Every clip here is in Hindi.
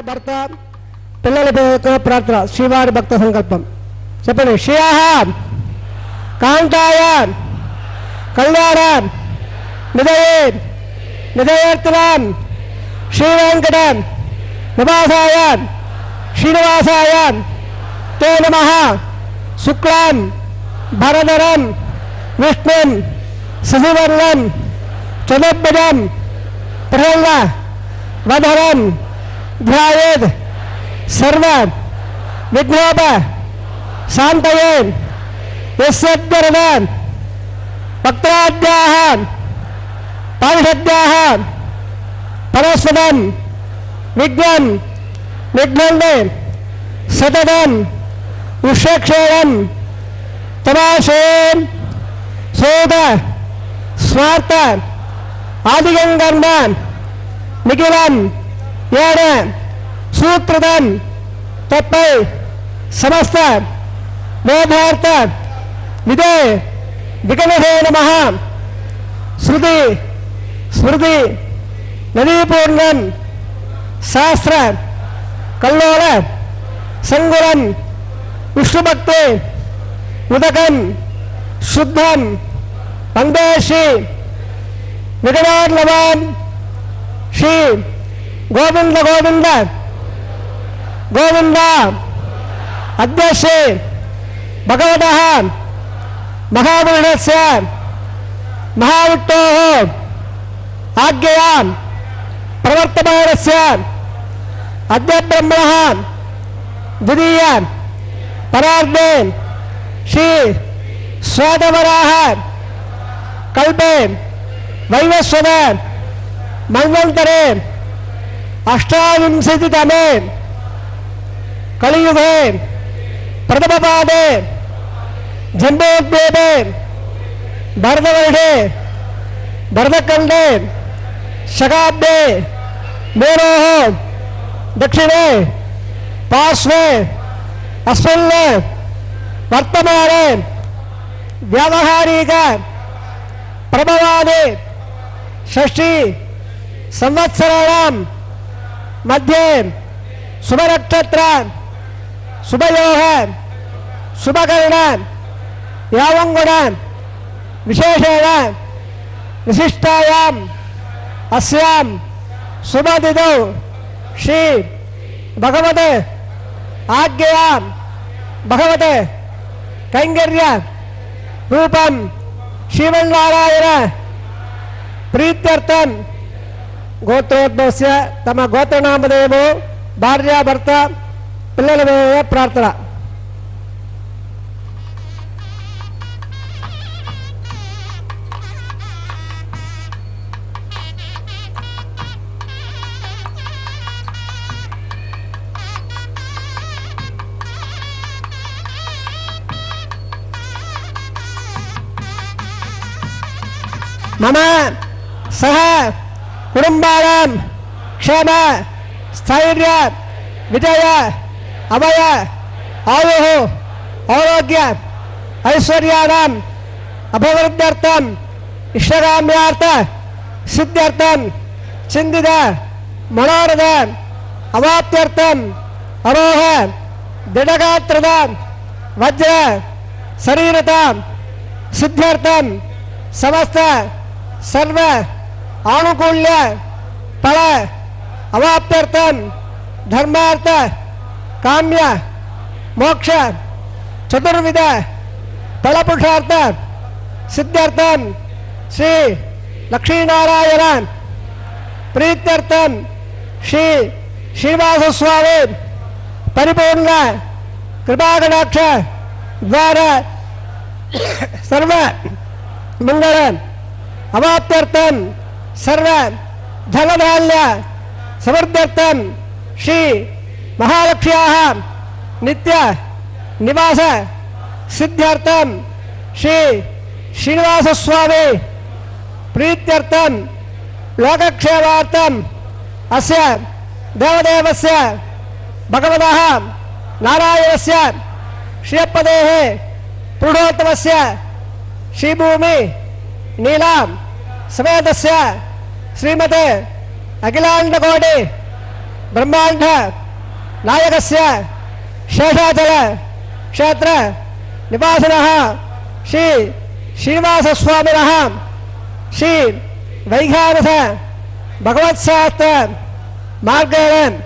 భర్త పిల్లల ప్రార్థన శ్రీవారి భక్త సంకల్పం చెప్పండి. శ్రీయాహ కాంతాయ కళ్యాణ నిదయే నిదయేర్తనాం శ్రీవేంకట నివాసాయ శ్రీనివాసాయ తే నమః. శుక్లాం భరధరం విష్ణుం శశివర్ణం చతుర్భుజం ప్రసన్న వదనం ధ్యాయేత్ సర్వ విఘ్నోప शान्तये यस्यद्वरदान् वक्त्राद्याः पारिषद्याः परस्परं विज्ञान विघ्नन्ते सततम् उषक्षेणं तमाशेन सोद स्वार्थ आदिगंगर्म निखिलं येन सूत्रदं तत्पै समस्त वेदार्थ विदे विगणहे नमः। श्रुति स्मृति नदीपूर्णं शास्त्र कल्लोल संगुरं विष्णुभक्ति उदकं शुद्धं वंदे श्री विगणार्लवान् श्री गोविंद गोविंद गोविंद। अद्य श्री भगवतः महापुरुषस्य महाविष्णोः आज्ञया प्रवर्तमानस्य अद्य ब्रह्मणः द्वितीय परार्धे श्री स्वादवराह कल्पे वैवस्वत मंगलतरे अष्टाविंशतितमे कलियुगे प्रथमपादे जन्मोद्भवे भरतवर्षे भरतखंडे शकाब्दे मेरोः दक्षिणे पार्श्वे अस्मिन् वर्तमाने व्यावहारिक प्रभवादि षष्ठी संवत्सराणां मध्ये शुभनक्षत्र शुभयोः शुभकरण यावंगुण विशेषेण विशिष्टायाम् अस्यां शुभतिथौ श्री भगवते आज्ञया भगवते कैंकर्य रूपं श्रीमन्नारायण प्रीत्यर्थं गोत्रोद्भवस्य तम गोत्रनामधेयमु भार्या भर्त पिल्लल प्रार्थना। मम सह कुटुंबानां क्षेम स्थैर्य विजय अभय आयुः आरोग्य ऐश्वर्याणाम् अभिवृद्ध्यर्थम् इष्टकाम्यार्थ सिद्ध्यर्थम् चिन्तित मनोरथ अवाप्त्यर्थम् अरोह दृढगात्रता वज्र शरीरता सिद्ध्यर्थम् समस्त सर्व आनुकूल्य फल अवाप्त्यर्थं धर्मार्थ काम्य मोक्ष चतुर्विध फलपुरुषार्थ सिद्ध्यर्थं श्री लक्ष्मीनारायण प्रीत्यर्थं श्री श्रीनिवास स्वामी परिपूर्ण कृपाकटाक्ष द्वारा सर्व मंगल अवाप्त्यर्थं सर्व धनधान्य समृद्ध्यर्थं श्री महालक्ष्म्याः नित्य निवास सिद्ध्यर्थं श्री श्रीनिवास स्वामी प्रीत्यर्थं लोकक्षेमार्थं अस्य देवदेवस्य भगवतः नारायणस्य श्रीपदेः पुरुषोत्तमस्य श्रीभूमि नीलाम समेतस्य श्रीमते अखिलांडकोटि ब्रह्मांड नायकस्य शेषाचल क्षेत्र निवासिनः श्री श्रीनिवास स्वामिनः श्री वैखानस भगवत्शास्त्र मार्गेण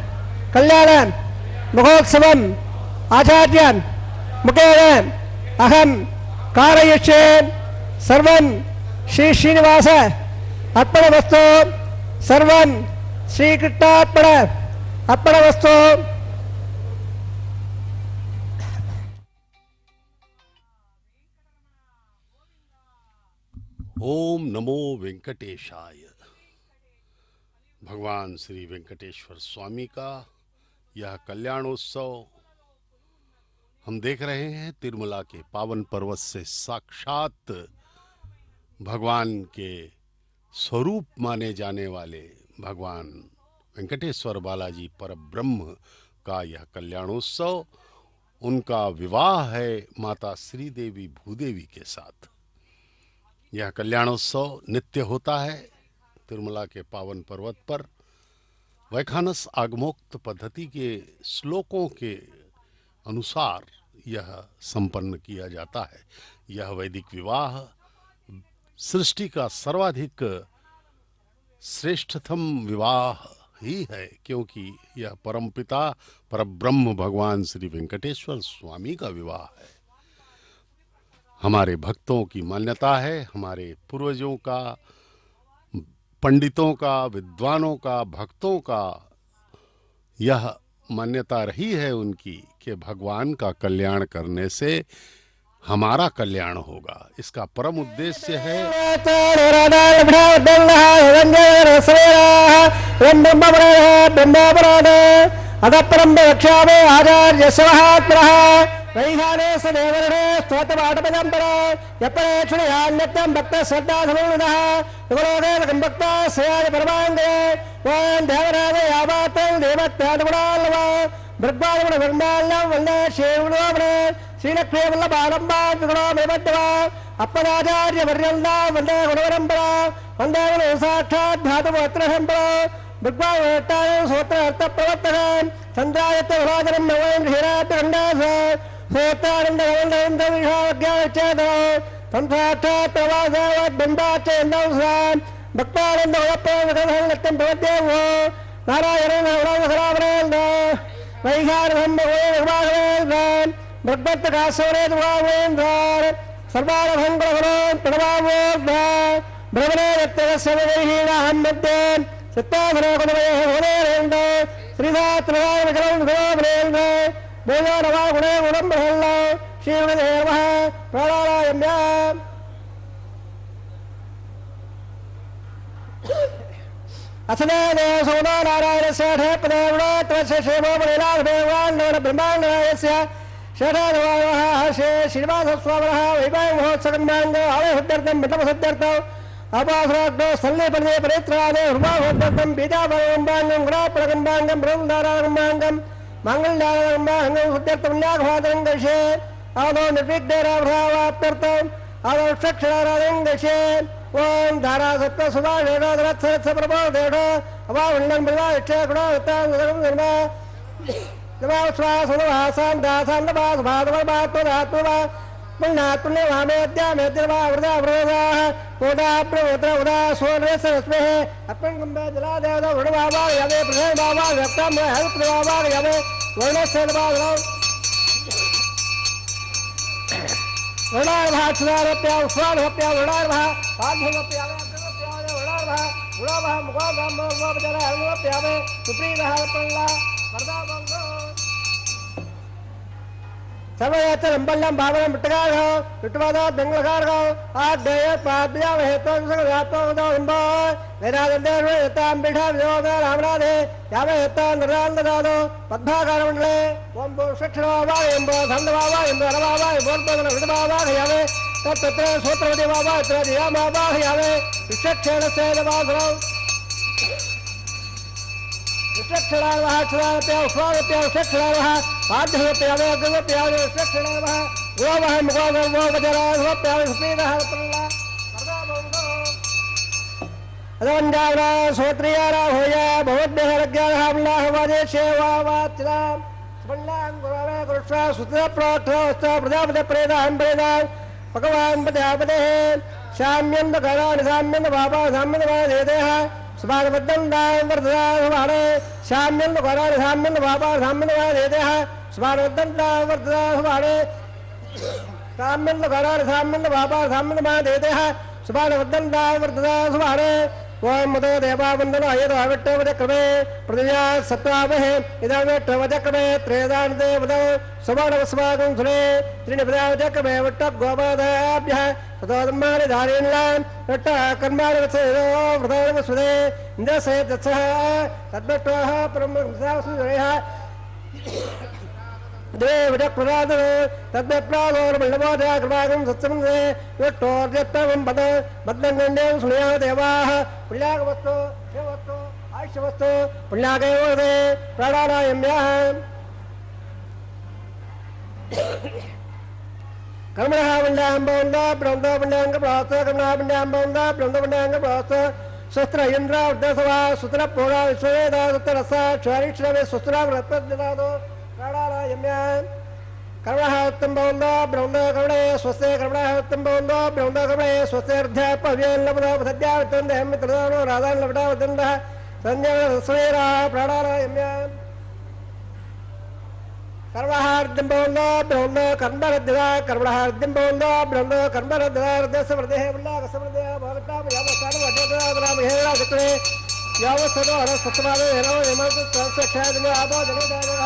कल्याण महोत्सवम् आचार्य मुखेन अहं कारयिष्ये सर्वं श्री श्रीनिवास अर्पणमस्तु सर्वं श्रीकृष्णार्पण अर्पणमस्तु। ओम नमो वेंकटेशाय। भगवान श्री वेंकटेश्वर स्वामी का यह कल्याणोत्सव हम देख रहे हैं। तिरुमला के पावन पर्वत से साक्षात भगवान के स्वरूप माने जाने वाले भगवान वेंकटेश्वर बालाजी परब्रह्म का यह कल्याणोत्सव, उनका विवाह है माता श्रीदेवी भूदेवी के साथ। यह कल्याणोत्सव नित्य होता है तिरुमला के पावन पर्वत पर। वैखानस आगमोक्त पद्धति के श्लोकों के अनुसार यह संपन्न किया जाता है। यह वैदिक विवाह सृष्टि का सर्वाधिक श्रेष्ठतम विवाह ही है, क्योंकि यह परमपिता परब्रह्म भगवान श्री वेंकटेश्वर स्वामी का विवाह है। हमारे भक्तों की मान्यता है, हमारे पूर्वजों का, पंडितों का, विद्वानों का, भक्तों का यह मान्यता रही है उनकी कि भगवान का कल्याण करने से हमारा कल्याण होगा। इसका परम उद्देश्य है वैखानेश देवर्णे स्तोत्रपाठपदंपर यपरेक्षुणयान्यत्यं भक्त श्रद्धासमूढः युगलोकेन भक्त श्रेयाय परमांगे वं देवराज यावातं देवत्यादगुणाल्वा भृग्वादगुण भृग्माल्यं वन्दे श्रीगुणोमने श्रीलक्ष्मीवल्लभारम्भां विगुणोमेवद्वा अपदाचार्य पर्यन्ता वन्दे गुणपरम्परा वन्दे गुणो साक्षात् धातुमोत्रसम्परा भृग्वावेट्टाय सूत्रार्थप्रवर्तकं चन्द्रायत्य विभाजनं नवं क्षीरात्यखण्डास सूत्रानन्दगमण्डविषाज्ञानच्छेदः संसाक्षात् प्रवासावद्बिम्बाच्चेन्दंसान् भक्तानन्दगोप्यं भवद्देवो नारायणेन वरावरेण वैखारहं भगवान् भगवत्काश्वरे दुवावेन्द्रान् सर्वारभङ्गुणगुणान् प्रणवावोद्धान् भ्रमणे यत्तस्य वैहीनाहं मध्ये चित्ताधनगुणवयेन्द्र श्रीधात्रवायविक्रमगुणोपरेन्द्र भोजनवागुणे गुणं बृहल्ल श्रीगुणदेवः प्राणायाम्या असने सोनो नारायणस्य ठेपदेवणोत्तरस्य श्रीमोपनिलाभदेवान् ब्रह्माण्डस्य शेषादेवायः श्री श्रीनिवासस्वामिनः वैवाहिक महोत्सवङ्गाङ्ग आवेशुद्ध्यर्थं मित्रमसुद्ध्यर्थम् अपासराग्नो सल्लेपदे परित्रादे हृमाहोद्यर्थं बीजापरगम्बाङ्गं गुणापरगम्बाङ्गं ब्रह्मधारागम्बाङ्गं माङ्गल्यागम्बाङ्गं सुद्ध्यर्थं न्याघवादं गशे आदौ निर्विघ्नेराभ्रावाप्त्यर्थम् आदौ षक्षराराधं गशे ओम धारा सत्य सुभाषेण प्रबोधेण अभावण्डं मृगाक्षे गुणवत्तां निर्मा नमास्वासुभासां दासां नमास्वादवभात्वधात्वभा पुण्यात्पुण्य वामेद्यामेद्यवा वृदा वृदाः कोडाप्रवृत्र उदा सोनरेसरस्मेः अपङ्गम्बे जलादेवता वृणवावा यवे प्रथमवावा व्यक्तं हरिप्रवावा यवे वर्णस्यवादौ वर्णार्भाक्षरारप्या उस्वानहप्या वर्णार्भा पाद्धवप्या अग्रवप्या वर्णार्भा गुणाभा मुखागाम्बोपचार हरिवप्यावे सुप्रीतः पल्ला वरदाबंगो सर्वयाचरंबल्लं भावनं मिट्टगारः मिट्टवादात् बेंगलगारः आद्यय पाद्या हेतु सगदात्मोदंबा वेदादंदेव यतां बिठा वियोगा रामराधे यावे यतां नरांदरादो पद्भाकारमंडले ओम भो षक्षरवावा एम भो धन्नवावा एम भो रवावा एम भो बोधन विदवावा यावे तत्र सूत्रवदे वावा तत्र दियामावा यावे विचक्षण सेदवासरो विचक्षणावः क्षणाप्या उस्वानप्या विचक्षणावः पाद्धवप्या अग्रवप्या विचक्षणावः गुणवः मुखागम्बोपचारः सुप्रीतः पल्ला वरदाबंगो अदवंजावरा सोत्रियारा होया भवद्भ्यः रज्ञानः अमलाः वादे सेवावाच्यतां स्मरणां गुरवे गुरुष्वा सुतप्रवक्ता प्रजापते प्रेदाहं प्रेदां भगवान् प्रजापतेः शाम्यन्दकराणि साम्यन्दभावा साम्यन्दभादेदेः सुभागबद्धं दां वर्धदा सुभाणे शाम्यन्दकराणि साम्यन्दभावा साम्यन्दभादेदेः सुभागबद्धं दां वर्धदा सुभाणे साम्यन्दकराणि साम्यन्दभावा साम्यन्दभादेदेः सुभागबद्धं दां वर्धदा सुभाणे ओम मदो देवावंदन आयद आविट्टवदक्रमे प्रतिजा सत्वामहे इदाविट्टवदक्रमे त्रेदान देवद समानवस्माकं सुने त्रिनिपदावदक्रमे वट्ट गोपादाभ्यः ततोदम्मानि धारेणलान् वट्ट कर्माणि वत्सेदो व्रतावस्वदे इन्द्रसे तत्सः तद्वट्टः परमसासुरेः देवप्रदाद तद्वप्रादोर्मल्लबोधयाकृपागं सत्संगे विष्टोर्यत्तमं पद बद्धङ्गण्डेन सुनया देवाः पुण्यागवस्तु देवस्तु आयुष्यवस्तु पुण्यागैवदे प्राणानायम्याः कर्मणः पुण्याम्बोन्दा ब्रह्मो पुण्याङ्गप्रास्त कर्मणः पुण्याम्बोन्दा ब्रह्मो पुण्याङ्गप्रास्त शस्त्र इंद्र उद्दसवा सुत्र पूरा विश्ववेदा सुत्ररसा क्षारिक्षरवे सुस्त्रा व्रतजनादो प्राणानायम्यान् कर्मणः उत्तम बहुन्दो ब्रह्मो कर्मणे स्वस्ते कर्मणः उत्तम बहुन्दो ब्रह्मो कर्मणे स्वस्ते अर्ध्यापव्येन लब्धो पथद्यावृत्तं देहं मित्रदानो राधान् लब्धावदन्दः संज्ञानस्वेरा प्राणानायम्यान् कर्मणः अर्धं बहुन्दो ब्रह्मो कर्मरद्धा कर्मणः अर्धं बहुन्दो ब्रह्मो कर्मरद्धा अर्धस्य वृद्धेः उल्लासवृद्धेः भवतां यावत्कालवध्यदरामहेरा चक्रे यावत्सदो हरसत्समादो हेनो हेमन्तु तत्सक्षादिनो आदो जलोदानः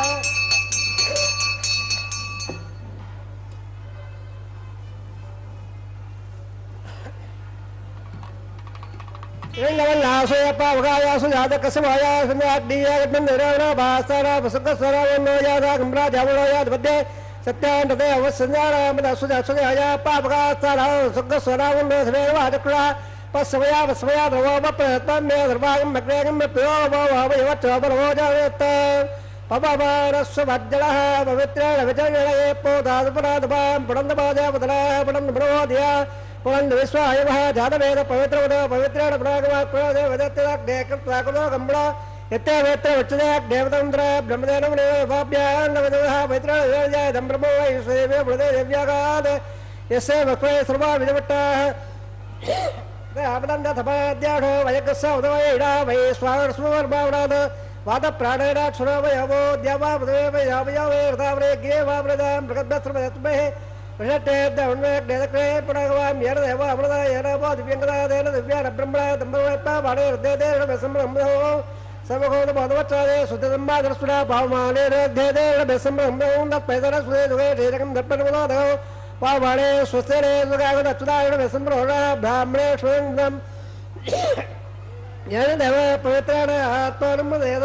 इंगवल्लासोयप्पावगायासु जातकसवायासु संजाग्डीयागड्डन्निरवणो भास्तारा वसुकस्वरावन्नो यादा गम्भ्रा जावणो यादवद्ये सत्यान्तते अवस्संजारामदसुजासुजायाप्पावगास्तारा वसुकस्वरावन्नो सवेवाचक्रा पस्सवया वस्वया द्रवोपप्रयत्नम्ये धर्वागं मग्नेगं प्रियोवयवच्चोपरवो जायत्त पवमानस्वभज्जलः पवित्रेण विचर्यणये पोदादपरादपां पुणन्दपादपदलः पुणन्दपणवोदया पुनन्द विश्वायवः जातवेद पवित्रवद पवित्रेण पुरागमात्मदे वदत्यग्ने कृत्वाकुलो गम्बळ यत्ते वेत्र उच्चते देवतन्द्र ब्रह्मदेन मुनिभाभ्यान्नवदः पवित्रेण विजयदं ब्रह्मो वै स्वदेवे बुधे देव्यागाद यस्य वक्वे सर्वा विजवट्टाः आपदन्दथपाद्याढो वयकस्य उदवैडा वै स्वावर्स्वर्भावनाद वादप्राणैराक्षुरवयवो द्यावा बुधवे यावयावे हृदावरे गे वावृदां मृगद्भस्रमयत्महे प्रशट्टे पुनगवाम येन देव अमृता येन वो दिव्यंगदा देन दिव्यान ब्रह्मणा दम्बवैप्पा बाणे हृदय देन बेसम्ब्रह्मो सर्वगोद बोधवच्चादे सुद्धदम्बा दर्शुना भावमाने हृदय देन बेसम्ब्रह्मो नत्पैदर सुदे दुगे धीरकं दर्पणमुदो पावाणे स्वस्तेने सुगागद अच्युतायन बेसम्ब्रह्मणा ब्राह्मणे स्वयं येन देव पवित्रेण आत्मानमुदेद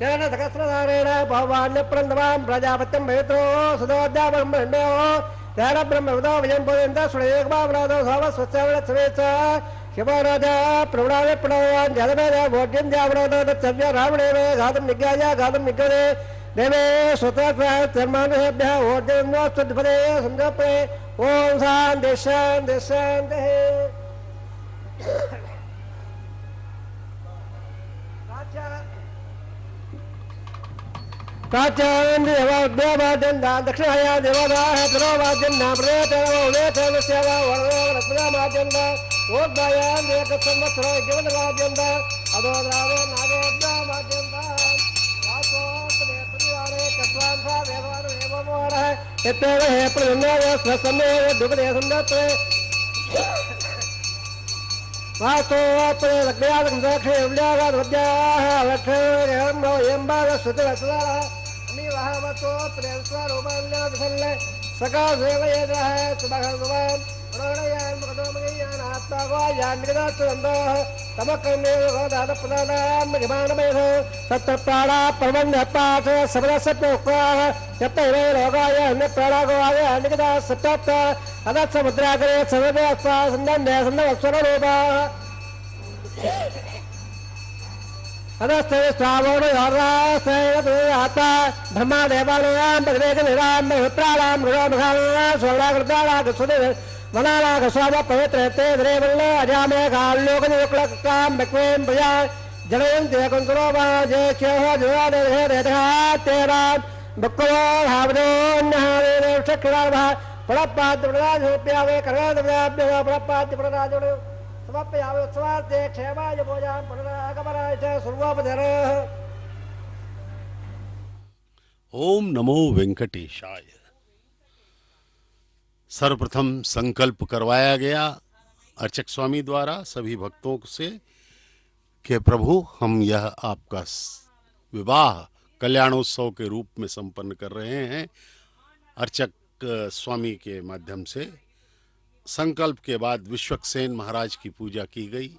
तेन सहस्रधारेण भवान्यप्रन्दवां प्रजापत्यं पवित्रो सुदोद्याब्रह्मण्यो तेन ब्रह्मविदो विजयं पोदन्त सुरेकभावनादो सावस्वस्यावणत्सवेच शिवराजा प्रवणावे प्रणवान् जलमेन भोज्यं जावणो तत्सव्य रावणेन घातुं निज्ञाय घातुं निज्ञते देवे स्वतन्त्रधर्मानुभ्यः ओर्जन्वास्तुपदे सञ्जपे ॐ शान्ति शान्ति शान्तिः प्राच्यां देवाद्यावाद्यन्दा दक्षिणाया देवादाः तरोवाद्यन्दा प्रदेशेवा वरदोरत्नामाद्यन्दा ओद्दायां देकसंवत्सरो जीवनवाद्यन्दा अदोद्रावे नागोद्दामाद्यन्दा वासोत्तमे प्रतिवारे कस्वांसा देवानो एवमोरः यत्तेव हे प्रजन्याय स्वसमेव दुपदे सन्दत्ते वासोत्तमे लग्नयादकं दक्षे उल्यागाद्वद्याः लक्षणं एम्बागस्तुतिरसदाः सका सेवयेदः सुभगवान् प्रणयान् भगवमयान् आत्मावायान् निगदात्सन्दः तमकर्मेव गोदानप्रदानां महिमानमेध सत्तप्राणा प्रबन्धपाठ सबरसप्योक्ताः यत्तैवे लोकाय अन्यप्राणागोवाय निगदा सत्तप्त अदत्समुद्राकरे सर्वदेवस्वा सन्दन्धे सन्दवस्वररूपाः अदस्ते स्वावोण आत्मा ब्रह्मा देवानां पदवेकनिरां विप्राणां मृगमृगाणां स्वर्णाकृतानागस्वदे वनानागस्वाम पवित्रते द्रेवल्ल अजामे काल्लोकनियुक्लकां बक्वें प्रजा जनयन्ते कुन्तरो वाजेख्योः जुवादेहे रेतः तेरां बक्वो हावदोन्यहारेण चक्राभः पुरप्पाद्यप्रदाजोप्यावे कर्णादव्याभ्यः पुरप्पाद्यप्रदाजोण समप्यावे उत्सवार्थे क्षेमाय भोजां पुनरागमनाय च सर्वोपधरः। ओम नमो वेंकटेशाय। सर्वप्रथम संकल्प करवाया गया अर्चक स्वामी द्वारा सभी भक्तों से कि प्रभु हम यह आपका विवाह कल्याणोत्सव के रूप में संपन्न कर रहे हैं। अर्चक स्वामी के माध्यम से संकल्प के बाद विश्वक्सेन महाराज की पूजा की गई,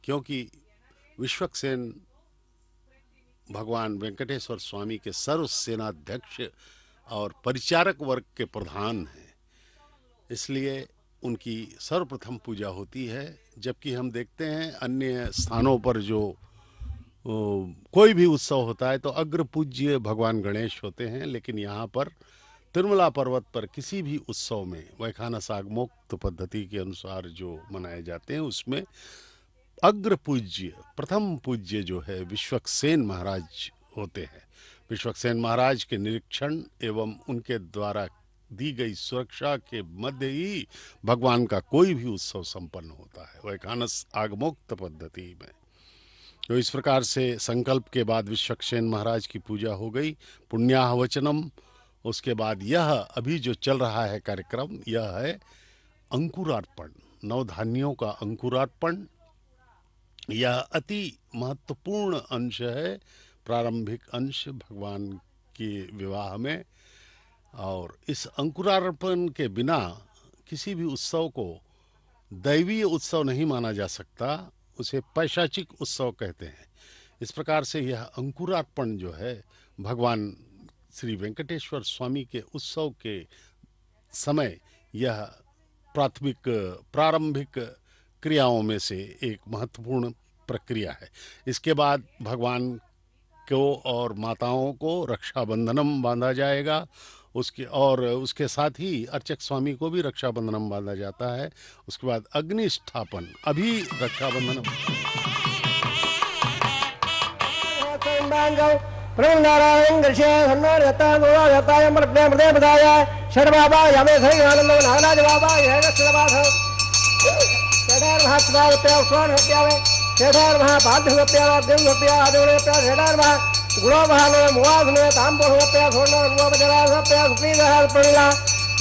क्योंकि विश्वक्सेन भगवान वेंकटेश्वर स्वामी के सर्व सेनाध्यक्ष और परिचारक वर्ग के प्रधान हैं, इसलिए उनकी सर्वप्रथम पूजा होती है। जबकि हम देखते हैं अन्य स्थानों पर जो कोई भी उत्सव होता है तो अग्र पूज्य भगवान गणेश होते हैं, लेकिन यहाँ पर तिरुमला पर्वत पर किसी भी उत्सव में वैखानस आगमोक्त पद्धति के अनुसार जो मनाए जाते हैं उसमें अग्र पूज्य प्रथम पूज्य जो है विश्वक्सेन महाराज होते हैं। विश्वक्सेन महाराज के निरीक्षण एवं उनके द्वारा दी गई सुरक्षा के मध्य ही भगवान का कोई भी उत्सव संपन्न होता है वैखानस आगमोक्त पद्धति में। तो इस प्रकार से संकल्प के बाद विश्वक्सेन महाराज की पूजा हो गई, पुण्याहवचनम। उसके बाद यह अभी जो चल रहा है कार्यक्रम, यह है अंकुरार्पण, नवधान्यों का अंकुरार्पण। यह अति महत्वपूर्ण अंश है, प्रारंभिक अंश भगवान के विवाह में। और इस अंकुरार्पण के बिना किसी भी उत्सव को दैवीय उत्सव नहीं माना जा सकता, उसे पैशाचिक उत्सव कहते हैं। इस प्रकार से यह अंकुरार्पण जो है भगवान श्री वेंकटेश्वर स्वामी के उत्सव के समय यह प्रारंभिक क्रियाओं में से एक महत्वपूर्ण प्रक्रिया है। इसके बाद भगवान को और माताओं को रक्षाबंधनम बांधा जाएगा। उसके साथ ही अर्चक स्वामी को भी रक्षाबंधनम बांधा जाता है। उसके बाद अग्नि स्थापन, अभी रक्षाबंधनम नारायण ऋषि सन्नारता गोवायताय मृदे मृदे बदाय शर बाबा यमे धरि आनंद नाराज बाबा यह श्रीवास शेडार महात्मा पे उस्मान हत्यावे शेडार महा बाध्य हत्या देव हत्या आदेव हत्या शेडार महा गुणो महाने मुआज ने तांबो हत्या छोड़ना गुणो बजरा हत्या सुप्रीम हाल पड़ला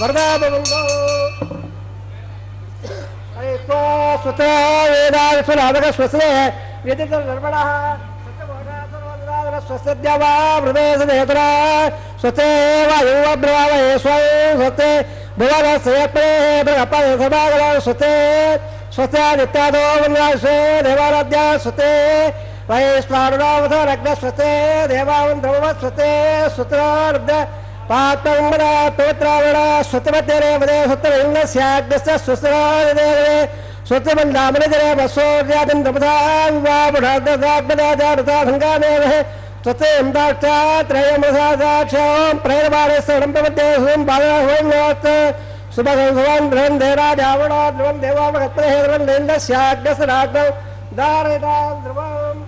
वरदा बंदो अरे तो सुत्र वेदार सुनादक स्वस्ने वेदित निर्मणा स्वस्त्या वा प्रवेश नेत्रा स्वस्ते वायु ब्रवामहे स्वयं स्वस्ते भुवनस्य प्रपद सभागल स्वस्ते स्वस्त्या नित्यादो वन्द्यास्ते देवाराध्या स्वस्ते वैश्वानरावथ रग्न स्वस्ते देवावन्धव स्वस्ते सुत्रार्ध पात्रम्बरा तोत्रावण स्वस्तिमध्यरे वदे स्वस्तिलिङ्गस्याग्नस्य स्वस्तिरादेवे स्वस्तिमण्डामनिजरे वसोर्यादिन्दपदान् वा बुढाददाग्नदाजारथा सङ्गामेवहे स्वस्ते त्रयमसादाक्षं प्रेरवाणे सर्वम्पवद्ये स्वं बालहों नोत् सुभगं सुवं ध्रुवं देराजावणो ध्रुवं देवावगत्रे ध्रुवं लेन्दस्याग्नसराग्नौ धारयतां ध्रुवम्।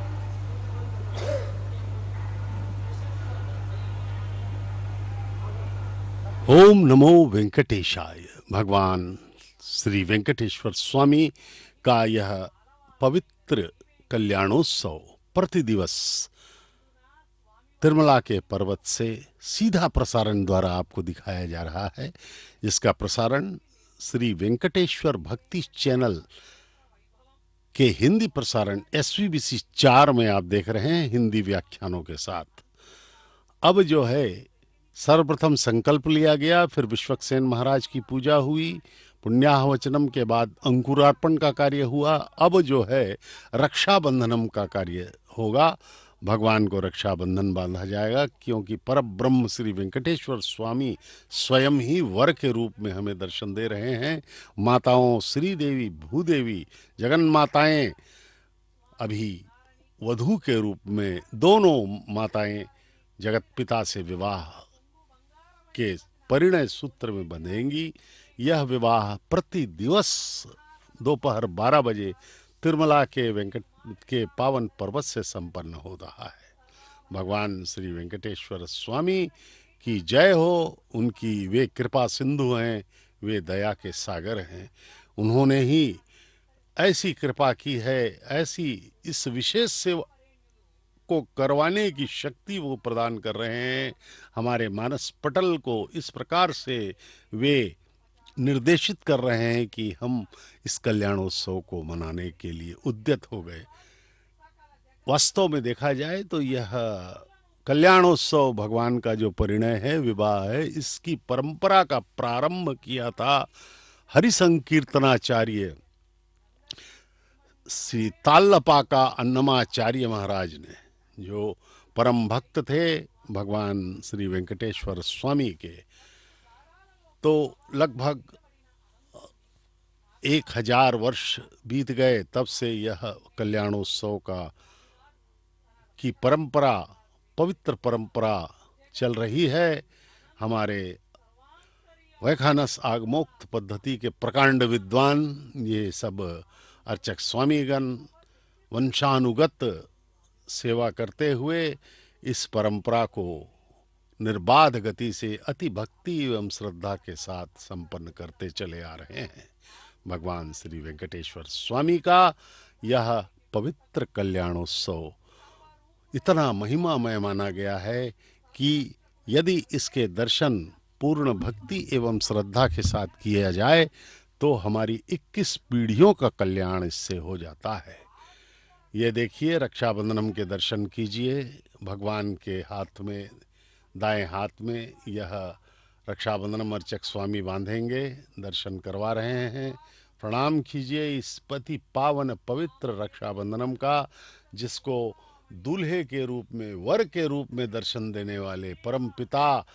ओम नमो वेंकटेशाय। भगवान श्री वेंकटेश्वर स्वामी का यह पवित्र कल्याणोत्सव प्रतिदिवस तिरुमला के पर्वत से सीधा प्रसारण द्वारा आपको दिखाया जा रहा है, जिसका प्रसारण श्री वेंकटेश्वर भक्ति चैनल के हिंदी प्रसारण SVBC 4 में आप देख रहे हैं, हिंदी व्याख्यानों के साथ। अब जो है सर्वप्रथम संकल्प लिया गया, फिर विश्वक्सेन महाराज की पूजा हुई, पुण्याहवचनम के बाद अंकुरार्पण का कार्य हुआ। अब जो है रक्षाबंधनम का कार्य होगा, भगवान को रक्षाबंधन बांधा जाएगा, क्योंकि परब्रह्म श्री वेंकटेश्वर स्वामी स्वयं ही वर के रूप में हमें दर्शन दे रहे हैं। माताओं श्री देवी भूदेवी जगन माताएं अभी वधू के रूप में, दोनों माताएं जगत पिता से विवाह के परिणय सूत्र में बंधेंगी। यह विवाह प्रति दिवस दोपहर 12 बजे तिरुमला के पावन पर्वत से संपन्न हो रहा है। भगवान श्री वेंकटेश्वर स्वामी की जय हो। उनकी वे कृपा सिंधु हैं, वे दया के सागर हैं। उन्होंने ही ऐसी कृपा की है, ऐसी इस विशेष सेवा को करवाने की शक्ति वो प्रदान कर रहे हैं। हमारे मानस पटल को इस प्रकार से वे निर्देशित कर रहे हैं कि हम इस कल्याणोत्सव को मनाने के लिए उद्यत हो गए। वास्तव में देखा जाए तो यह कल्याणोत्सव भगवान का जो परिणय है, विवाह है, इसकी परंपरा का प्रारंभ किया था हरि संकीर्तनाचार्य श्री ताल्लपाका अन्नमाचार्य महाराज ने, जो परम भक्त थे भगवान श्री वेंकटेश्वर स्वामी के। तो लगभग 1000 वर्ष बीत गए तब से यह कल्याणोत्सव की परंपरा, पवित्र परंपरा चल रही है। हमारे वैखानस आगमोक्त पद्धति के प्रकांड विद्वान, ये सब अर्चक स्वामीगण वंशानुगत सेवा करते हुए इस परंपरा को निर्बाध गति से अति भक्ति एवं श्रद्धा के साथ संपन्न करते चले आ रहे हैं। भगवान श्री वेंकटेश्वर स्वामी का यह पवित्र कल्याणोत्सव इतना महिमामय माना गया है कि यदि इसके दर्शन पूर्ण भक्ति एवं श्रद्धा के साथ किया जाए तो हमारी 21 पीढ़ियों का कल्याण इससे हो जाता है। ये देखिए, रक्षाबंधनम के दर्शन कीजिए। भगवान के हाथ में, दाएं हाथ में यह रक्षाबंधनम अर्चक स्वामी बांधेंगे, दर्शन करवा रहे हैं। प्रणाम कीजिए इस पति पावन पवित्र रक्षाबंधनम का, जिसको दूल्हे के रूप में, वर के रूप में दर्शन देने वाले परम पिता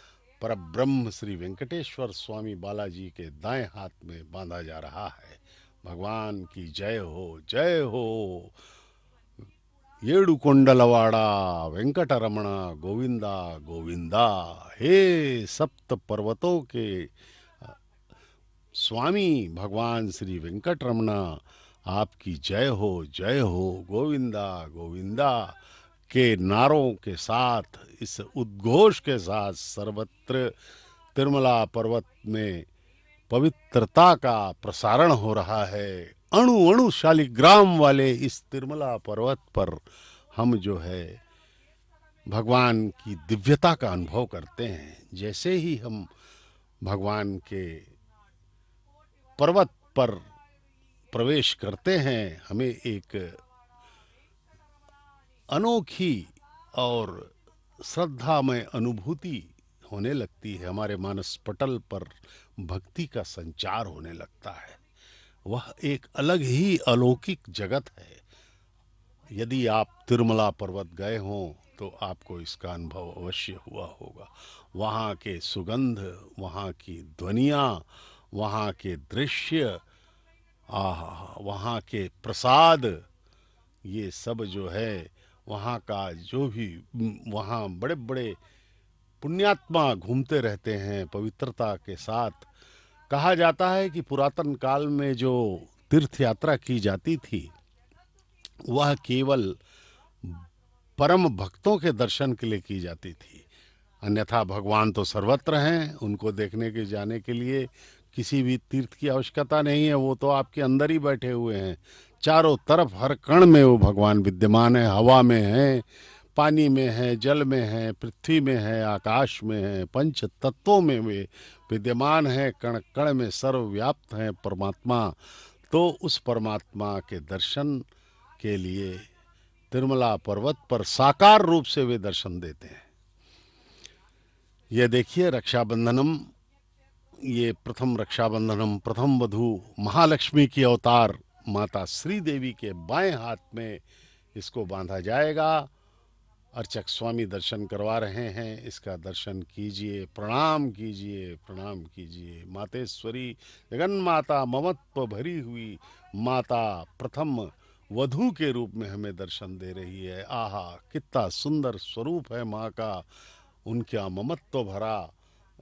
परब्रह्म श्री वेंकटेश्वर स्वामी बालाजी के दाएं हाथ में बांधा जा रहा है। भगवान की जय हो, जय हो। येडुकोंडलवाड़ा वेंकटरमण गोविंदा गोविंदा। हे सप्त पर्वतों के स्वामी भगवान श्री वेंकटरमण, आपकी जय हो, जय हो। गोविंदा गोविंदा के नारों के साथ, इस उद्घोष के साथ सर्वत्र तिरुमला पर्वत में पवित्रता का प्रसारण हो रहा है। अणु अणु शालिग्राम वाले इस तिरुमला पर्वत पर हम जो है भगवान की दिव्यता का अनुभव करते हैं। जैसे ही हम भगवान के पर्वत पर प्रवेश करते हैं, हमें एक अनोखी और श्रद्धामय अनुभूति होने लगती है। हमारे मानस पटल पर भक्ति का संचार होने लगता है। वह एक अलग ही अलौकिक जगत है। यदि आप तिरुमला पर्वत गए हों तो आपको इसका अनुभव अवश्य हुआ होगा। वहाँ के सुगंध, वहाँ की ध्वनियाँ, वहाँ के दृश्य, वहाँ के प्रसाद, ये सब जो है वहाँ का, जो भी वहाँ बड़े बड़े पुण्यात्मा घूमते रहते हैं पवित्रता के साथ। कहा जाता है कि पुरातन काल में जो तीर्थ यात्रा की जाती थी वह केवल परम भक्तों के दर्शन के लिए की जाती थी, अन्यथा भगवान तो सर्वत्र हैं। उनको देखने के जाने के लिए किसी भी तीर्थ की आवश्यकता नहीं है। वो तो आपके अंदर ही बैठे हुए हैं। चारों तरफ हर कण में वो भगवान विद्यमान है। हवा में है, पानी में है, जल में है, पृथ्वी में है, आकाश में है, पंच तत्वों में वे विद्यमान है। कण कण में सर्वव्याप्त है परमात्मा। तो उस परमात्मा के दर्शन के लिए तिरुमला पर्वत पर साकार रूप से वे दर्शन देते हैं। ये देखिए रक्षाबंधनम, ये प्रथम रक्षाबंधनम, प्रथम वधू महालक्ष्मी की अवतार माता श्री देवी के बाएं हाथ में इसको बांधा जाएगा। अर्चक स्वामी दर्शन करवा रहे हैं, इसका दर्शन कीजिए, प्रणाम कीजिए, प्रणाम कीजिए। मातेश्वरी जगन माता ममत्व भरी हुई माता प्रथम वधू के रूप में हमें दर्शन दे रही है। आहा, कितना सुंदर स्वरूप है माँ का। उनका ममत्व भरा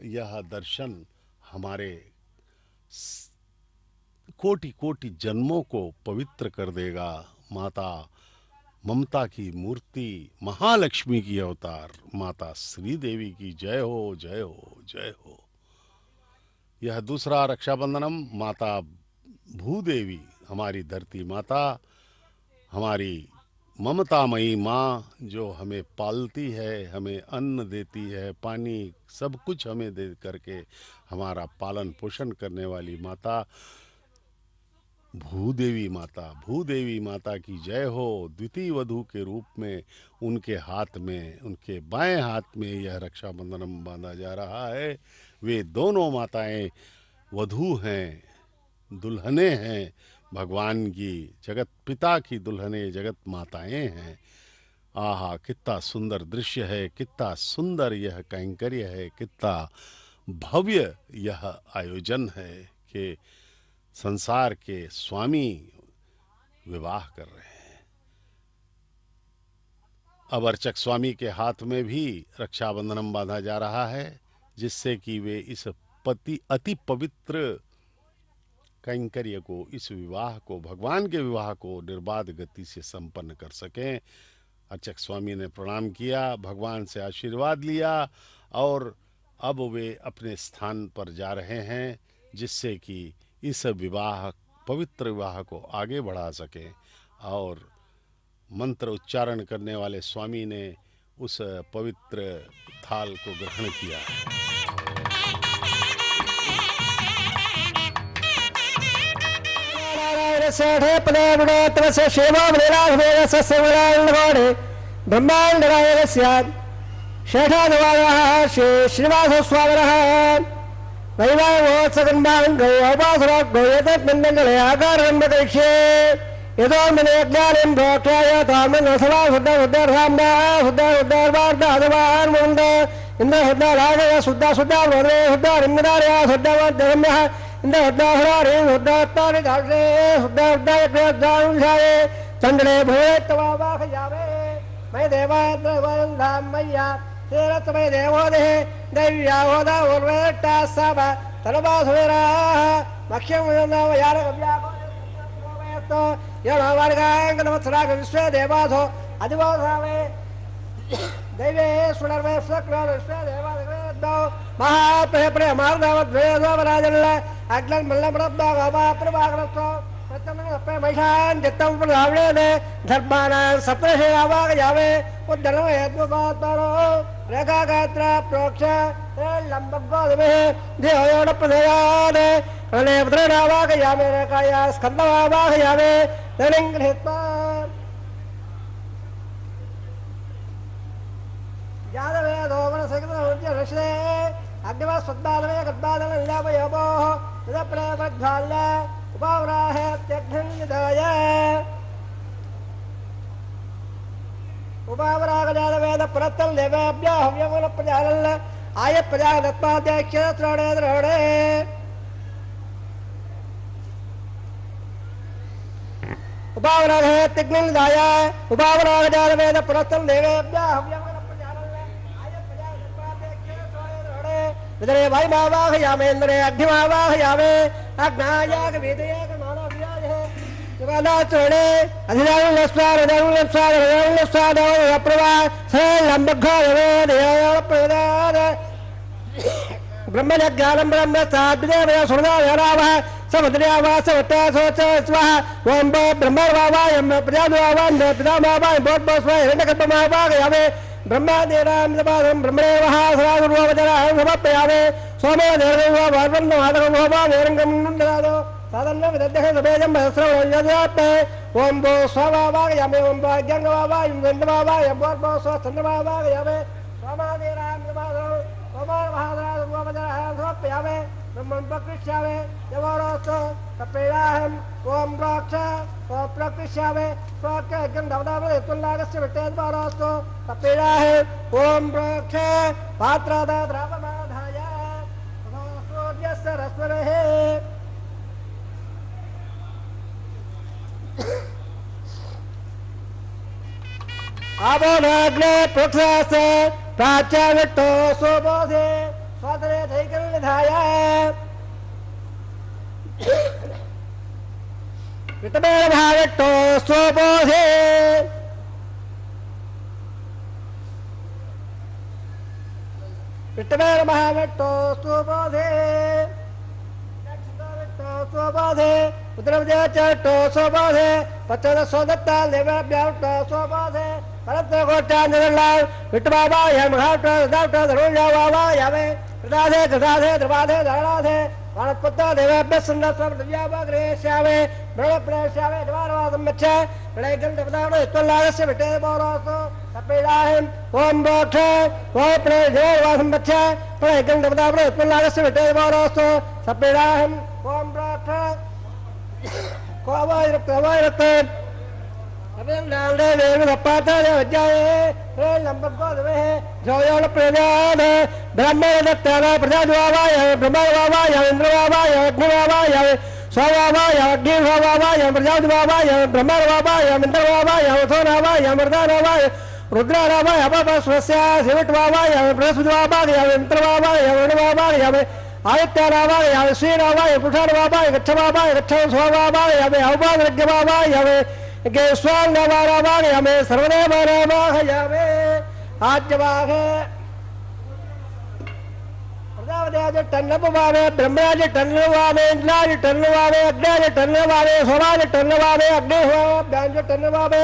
यह दर्शन हमारे कोटि कोटि जन्मों को पवित्र कर देगा। माता ममता की मूर्ति, महालक्ष्मी की अवतार माता श्री देवी की जय हो, जय हो, जय हो। यह दूसरा रक्षाबंधनम माता भूदेवी, हमारी धरती माता, हमारी ममतामयी माँ जो हमें पालती है, हमें अन्न देती है, पानी सब कुछ हमें दे करके हमारा पालन पोषण करने वाली माता भूदेवी माता की जय हो। द्वितीय वधू के रूप में उनके हाथ में, उनके बाएं हाथ में यह रक्षाबंधन बांधा जा रहा है। वे दोनों माताएं वधू हैं, दुल्हने हैं, भगवान की, जगत पिता की दुल्हने, जगत माताएं हैं। आहा, कितना सुंदर दृश्य है, कितना सुंदर यह कैंकर्य है, कितना भव्य यह आयोजन है कि संसार के स्वामी विवाह कर रहे हैं। अब अर्चक स्वामी के हाथ में भी रक्षाबंधनम बांधा जा रहा है, जिससे कि वे इस अति पवित्र कैंकर्य को, इस विवाह को, भगवान के विवाह को निर्बाध गति से संपन्न कर सकें। अर्चक स्वामी ने प्रणाम किया, भगवान से आशीर्वाद लिया और अब वे अपने स्थान पर जा रहे हैं, जिससे कि इस विवाह, पवित्र विवाह को आगे बढ़ा सकें। और मंत्र उच्चारण करने वाले स्वामी ने उस पवित्र थाल को ग्रहण किया। शेषादवादः श्रीनिवासस्वामिनः वैवाहिकोत्सकन्दाङ्गो अपासुराग्गो एतन्मण्डले आकारं प्रकरिष्ये यतो मनेज्ञानं प्रोक्षाय तामन्नसवा शुद्धशुद्धर्धाम्ना शुद्धशुद्धर्वार्धादवान्मुण्ड इन्द्रशुद्धराजय शुद्धशुद्धवृदे शुद्धरिङ्गदार्या शुद्धवद्गम्यः इन्द्रशुद्धहरारे शुद्धत्तानि दाक्षे शुद्धशुद्धयज्ञानुषाये चण्डले भूयत्तवावाहयामे मयि देवात्रवन्धां मय्या तेरत्मय देवोदेः दैव्याहोदा उर्वेट्टा सब तलबासुराः मक्ष्यं नाम यारकव्याको यणवर्गाङ्गनमत्सराग विश्वे देवासो अधिवासावे दैवे सुनर्वे सुक्रो विश्वे देवादो महाप्रहे मार्दावद्वेदोपराजल्ल अग्लन् मल्लमरब्दा गोपाप्रभागरस्तो मैषान् चित्तं प्रधावणे धर्माणां सप्तशेवागयावे उद्धरणो हेतुपात्मनो रेखागात्रा प्रोक्ष लम्बगोदमे देहयोडप्रदेयान् प्रणेपत्रनावागयामे रेखाया स्कन्दवावागयामे दलिङ्गृहीत्वा जातवेदोमनसकृतमुद्यरश्रे अग्निवस्वद्बालवे गद्बादलनिलापयोपोः यदप्रेमध्वाल्य उपावराहे त्यग्निदाय उपावरागजातवेद पुरत्तल देवेभ्यो हव्यमुल प्रजालल्ल आय प्रजागत्पाद्यक्षत्रणे द्रवणे उपावराहे त्यग्निदाय उपावरागजातवेद पुरत्तल देवेभ्यो हव्यमुल प्रजालल्ल आय प्रजागत्पाद्यक्षत्रणे द्रवणे विदरे वायुमावाहयामेन्द्रे अग्निमावाहयामे अग्नायाग वेदयाग मानव्याजे युगालाचरणे अधिदारुलस्वार प्रभा सलम्बघोरवे देयप्रदाद ब्रह्मज्ञानं ब्रह्म साद्देवया सुरदावरावः समुद्रयावासवत्तासोच स्वः ओम ब्रह्मवावायं प्रजाद्वावान् पितामहावाय बोधबस्वः हिरण्यगर्भमावागयामे ब्रह्मादेरां सपादं ब्रह्मदेवः सदागुरुवचरां समर्पयामे सोमो देवदेवो भगवन्नमादगो वेरङ्गं नन्दनादो साधनं विदध्यः समेजं सहस्रवज्ञात्मे ओम भो स्वावावागयामे ओम भाग्यङ्गवावायं गन्धवावायं बोधबो स्वचन्द्रवावागयामे सोमादेरां सपादं सोममहादरागुरुवचरां समर्पयामे ब्रह्मं प्रकृष्यामे यवोरोस्तो तपेयाहं ओम प्रोक्ष ओम प्रकृष्यामे स्वकं दवदावले तुल्लागस्य विट्टेद्वारोस्तो तपेयाहं ओम प्रोक्ष पात्रादा द्रावमाधाय सूर्यस्य रश्मिः आबोनाग्ने प्रोक्षस्य प्राच्याविट्टो सोबोधे स्वातरे धैकलनिधाय वितमेन भाविट्टो सोबोधे वितमेन महाविट्टो सोबोधे स्वबोधे उत्तरप्रदेश चट्टो सोबाधे पच्चद सोदत्ता लेव्याभ्यावट्टा सोबाधे परत्र गोट्टांजलाल विट्टबाबा यह महावट्टा दावट्टा धरुजा बाबा यावे प्रदाधे गदाधे द्रवाधे धाराधे वाणत्पत्ता देवाभ्य संदस्व दिव्याबाग्रे श्यावे ब्रह्मप्रे श्यावे द्वारवादं मच्छ प्रलयगं देवतावो इत्तल्लागस्य विटे बोरोसो सपेलाहं ओम बोक्ष ओम प्रे देववासं मच्छ प्रलयगं देवतावो इत्तल्लागस्य विटे बोरोसो सपेलाहं ओम बोक्ष कोवायरक्त अबें नाले वेव दपाता दे वजाए रे नंबर को देवे जोयोल प्रजान ब्रह्मण दत्ताना प्रजाद्वावाय ब्रह्मवावाय इंद्रवावाय अग्निवावाय स्वावावाय अग्निवावाय प्रजाद्वावाय ब्रह्मवावाय इंद्रवावाय सोनावाय मर्दानावाय रुद्रावाय अपस्वस्य शिवट्वावाय बृहस्पतिवावाय इंद्रवावाय वरुणवावाय आदित्यवावाय श्रीरावाय पुरुषावावाय गच्छवावाय गच्छव स्वावावाय औपाद्रज्ञवावाय गेस्वांगवारावाय हमें सर्वदेवरावाह यावे आज्यवाह प्रजापतिराज टन्नपवावे ब्रह्मराज टन्नवावे इंद्राज टन्नवावे अग्निराज टन्नवावे सोमाज टन्नवावे अग्निहोव्यांज टन्नवावे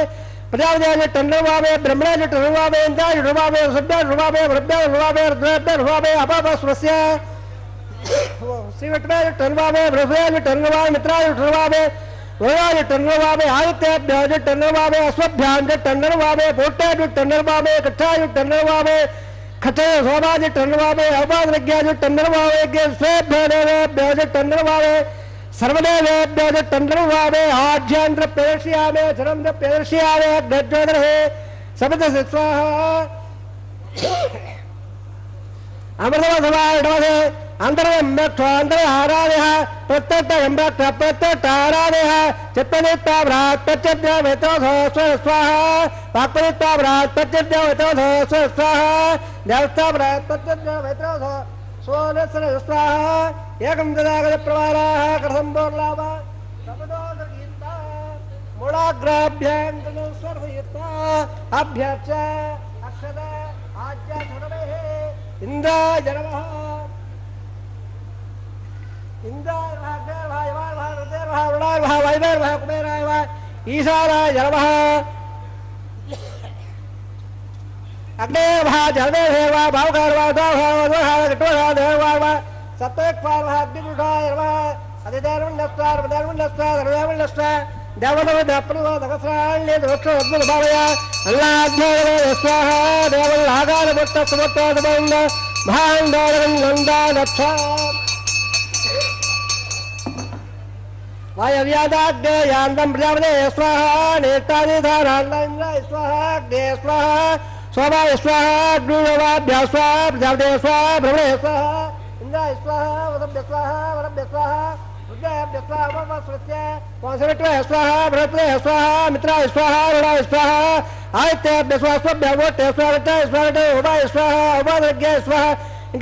प्रजापतिराज टन्नवावे ब्रह्मराज टन्नवावे इंद्राज टन्नवावे सभ्याज टन्नवावे वृद्धाज टन्नवावे रुद्राज टन्नवावे अपस्वस्य श्रीवट्टराज टन्नवावे बृहस्पतिराज टन्नवावे मित्राज टन्नवावे वराज टन्नवावे आदित्याभ्याज टन्नवावे अश्वभ्याज टन्नवावे पोट्याज टन्नवावे कच्छाज टन्नवावे खच्चय सोमाज टन्नवावे औपाद्रज्ञाज टन्नवावे गेस्वेभ्याज टन्नवावे सर्वदेवेभ्याज टन्नवावे आज्यान्द्र प्रदर्शयामे चरन्द्र प्रदर्शयामे अग्नज्योतिर्हे सप्तस्य स्वाहा अमृतमसवाडवसे अंतरहारादेह प्रत्यक्षारादेह चित्तनित्ताभ्रात् तच्चिद्यवेतोऽथ स्वाहा वाक्पनित्ताभ्रात् तच्चिद्यवेतोऽथ स्वाहा देवताभ्रात् तच्चिद्यवेतोऽथ सोऽनस्य स्वाहा एकं ददागतप्रवाराः कथम्बोर्लाभा सपदोदगीता मूलाग्राभ्याङ्गनुस्वर्धयित्वा अभ्यर्च अक्षद आज्या धर्मेः इन्द्राय नमः ईशानाय नमः अग्ने जलदे देवा भावकारवा देवा सत्वक्वारवा अग्निपुरुषाय नमः अधिदेवन्नस्तार देवन्नस्तार देवन्नस्तार देवनवदप्रभो दगस्राण्ये दोक्षो अद्भुतभावय अल्लाध्याय स्वाहा देवल्लागारमुत्तसमुत्तदबन्द भाण्डारं गन्धानक्षा वायव्यादाग्नेयान्दं प्रजापते स्वाहा नेतादिधारान्दाय स्वाहा अग्ने स्वाहा स्वाभाय स्वाहा अग्निवाभ्या स्वाहा प्रजापते स्वाहा ब्रह्मणे स्वाहा इंद्राय स्वाहा वदभ्य स्वाहा वरभ्य स्वाहा रुद्राभ्य स्वाहा वस्वस्य वासवट्वे स्वाहा बृहस्पते स्वाहा मित्राय स्वाहा रुणाय स्वाहा आदित्याभ्य स्वाहा स्वभ्य वोट्य स्वाहा विट्टाय स्वाहा उभाय स्वाहा उपाद्रज्ञाय स्वाहा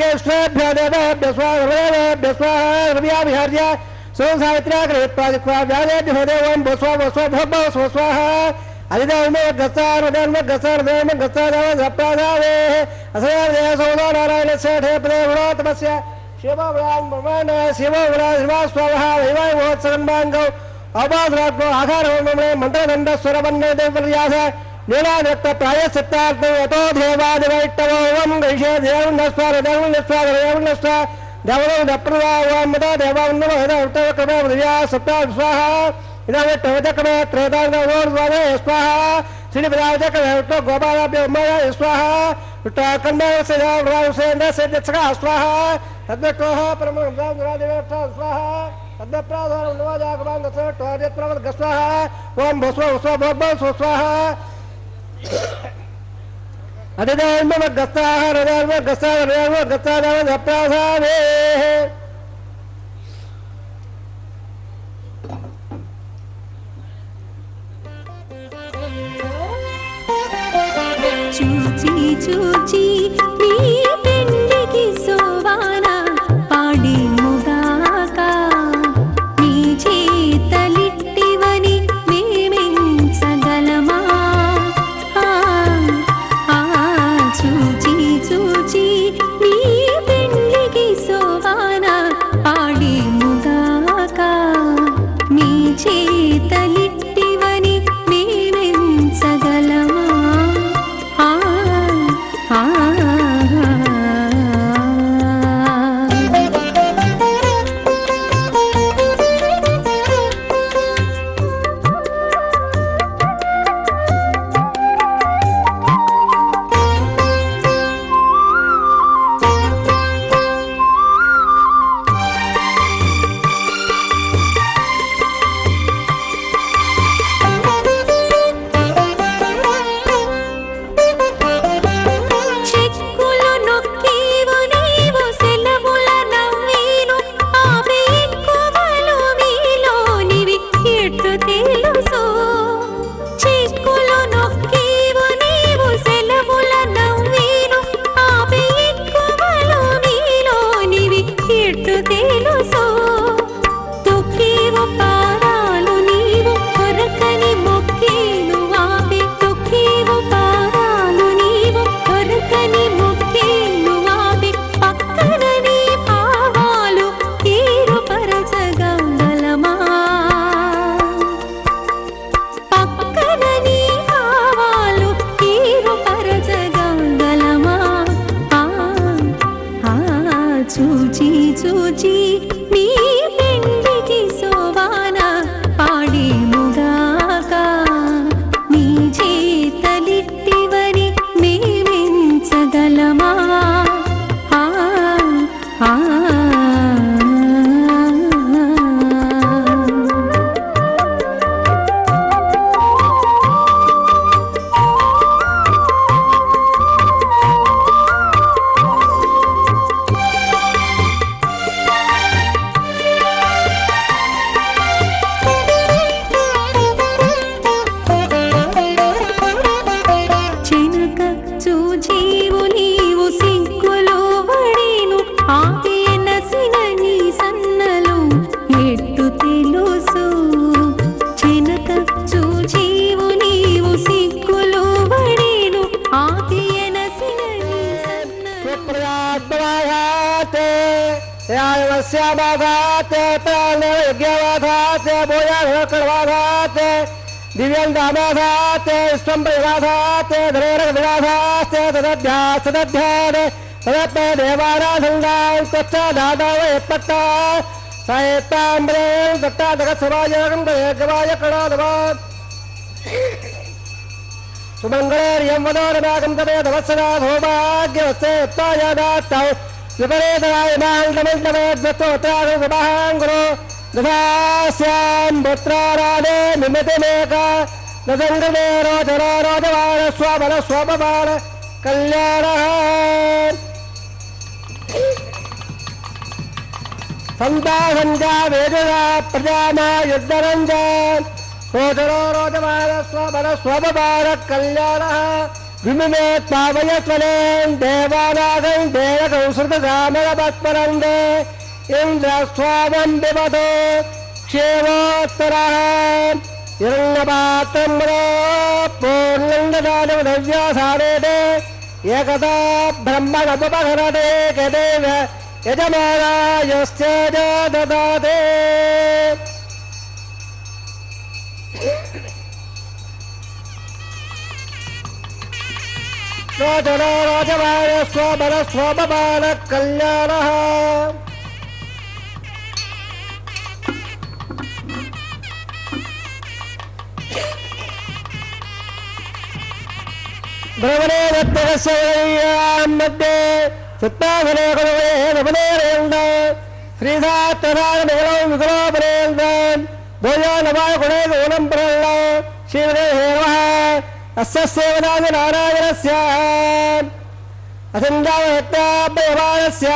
गेस्वेभ्य देवेभ्य स्वाहा रवेभ्य स्वाहा रव्याभिहार्य सोमसावित्र्याग्रहित्वादिक्वाव्यादेभ्यो देवं भस्वा भस्वा भोग्भव स्वाहा अधिदेवमगस्सार देवमगस्सारप्राधावेः असदेव सोदो नारायणस्य ठेपदे गुणोत्तमस्य शिवव्राङ् शिवव्रा स्वाहा वैवाय महोत्सवन्माङ्गौ अपाद्राग्नो आघारहोमने मन्त्रदण्डस्वरवन्ने देवपर्यास लीलानृत्त प्रायश्चित्तार्थं यतो देवादिवैष्णवं गृह्ये देवन्नस्वार देवन्नस्वार देवन्नस्वार देवलो दप्रवामदा देवावन्नम हृदय उत्तरक्रमे दिव्या सप्ता स्वाहा इदवटवचक्रमे त्रेताङ्गवोर्ध्वे स्वाहा श्रीपदावचक्रमे उत्तो गोपालाभ्यो उमया स्वाहा उत्तराखण्डस्य देवरावसेन्द्रस्य दत्सका स्वाहा तद्वटोः परमगंगादेवता स्वाहा तद्वप्राधानं नवाजागमाङ्गसवट्वादित्रवद्ग स्वाहा ओम भस्व भस्व भस्व स्वाहा अधिदेवमगस्साः हृदयमगस्साः अप्राधावेः చూచి చూచి నీ పెండికి సోవానా పాడి ముగాక నీ చేతలిట్టివని మేమెంచగలమా చూచి చూచి నీ పెండికి సోవానా పాడి ముగాక నీ श्यामाघात यज्ञवाघात भोजाघात दिव्यंगामाघात स्वंप्रवाघात धरेरघात तदध्यास तदध्यान तदत्त देवाराधंगां तच्चादादावयत्पत्ता सायताम्रे दत्ता जगत्सभाजं गवाय कणादवा सुमंगलर्यं वदोरनागं तवे धवत्सदा भोभाग्यवत्से उत्तायदात्तौ विपरीतराय माल्दमल्दमेद्वत्तोत्रागुरुसभाङ्गुरो दधास्यां पुत्राराधे निमितिमेक दसङ्गमे रोचरो रोचवान स्वबल स्वपबाल कल्याणः सन्ता सञ्जा वेदना प्रजामा युद्धरञ्जन रोचरो रोचवान स्वबल स्वपबाल कल्याणः विमिमेत् पावयस्वनेन् देवानागं देवकं श्रुतसामरपत्परन्दे इन्द्रस्वामं विवदो क्षेमोत्तरः हिरण्यपात्रं पूर्णन्ददानवदव्यासारेते एकदा ब्रह्मणमुपहरते कदेव यजमानायस्य ददाते रोचनो रोचवान स्वबल स्वपबाल कल्याणः ब्रह्मणे रत्नस्य मध्ये सत्ताभने गुरुवे रमणे रेन्द श्रीधात्तरागणो विग्रहपरेन्द भोजो नवाय गुणे गुणं प्रेन्द शिवने हेरवः अस्य सेवनाय नारायणस्य असंजावहत्याभ्यवानस्य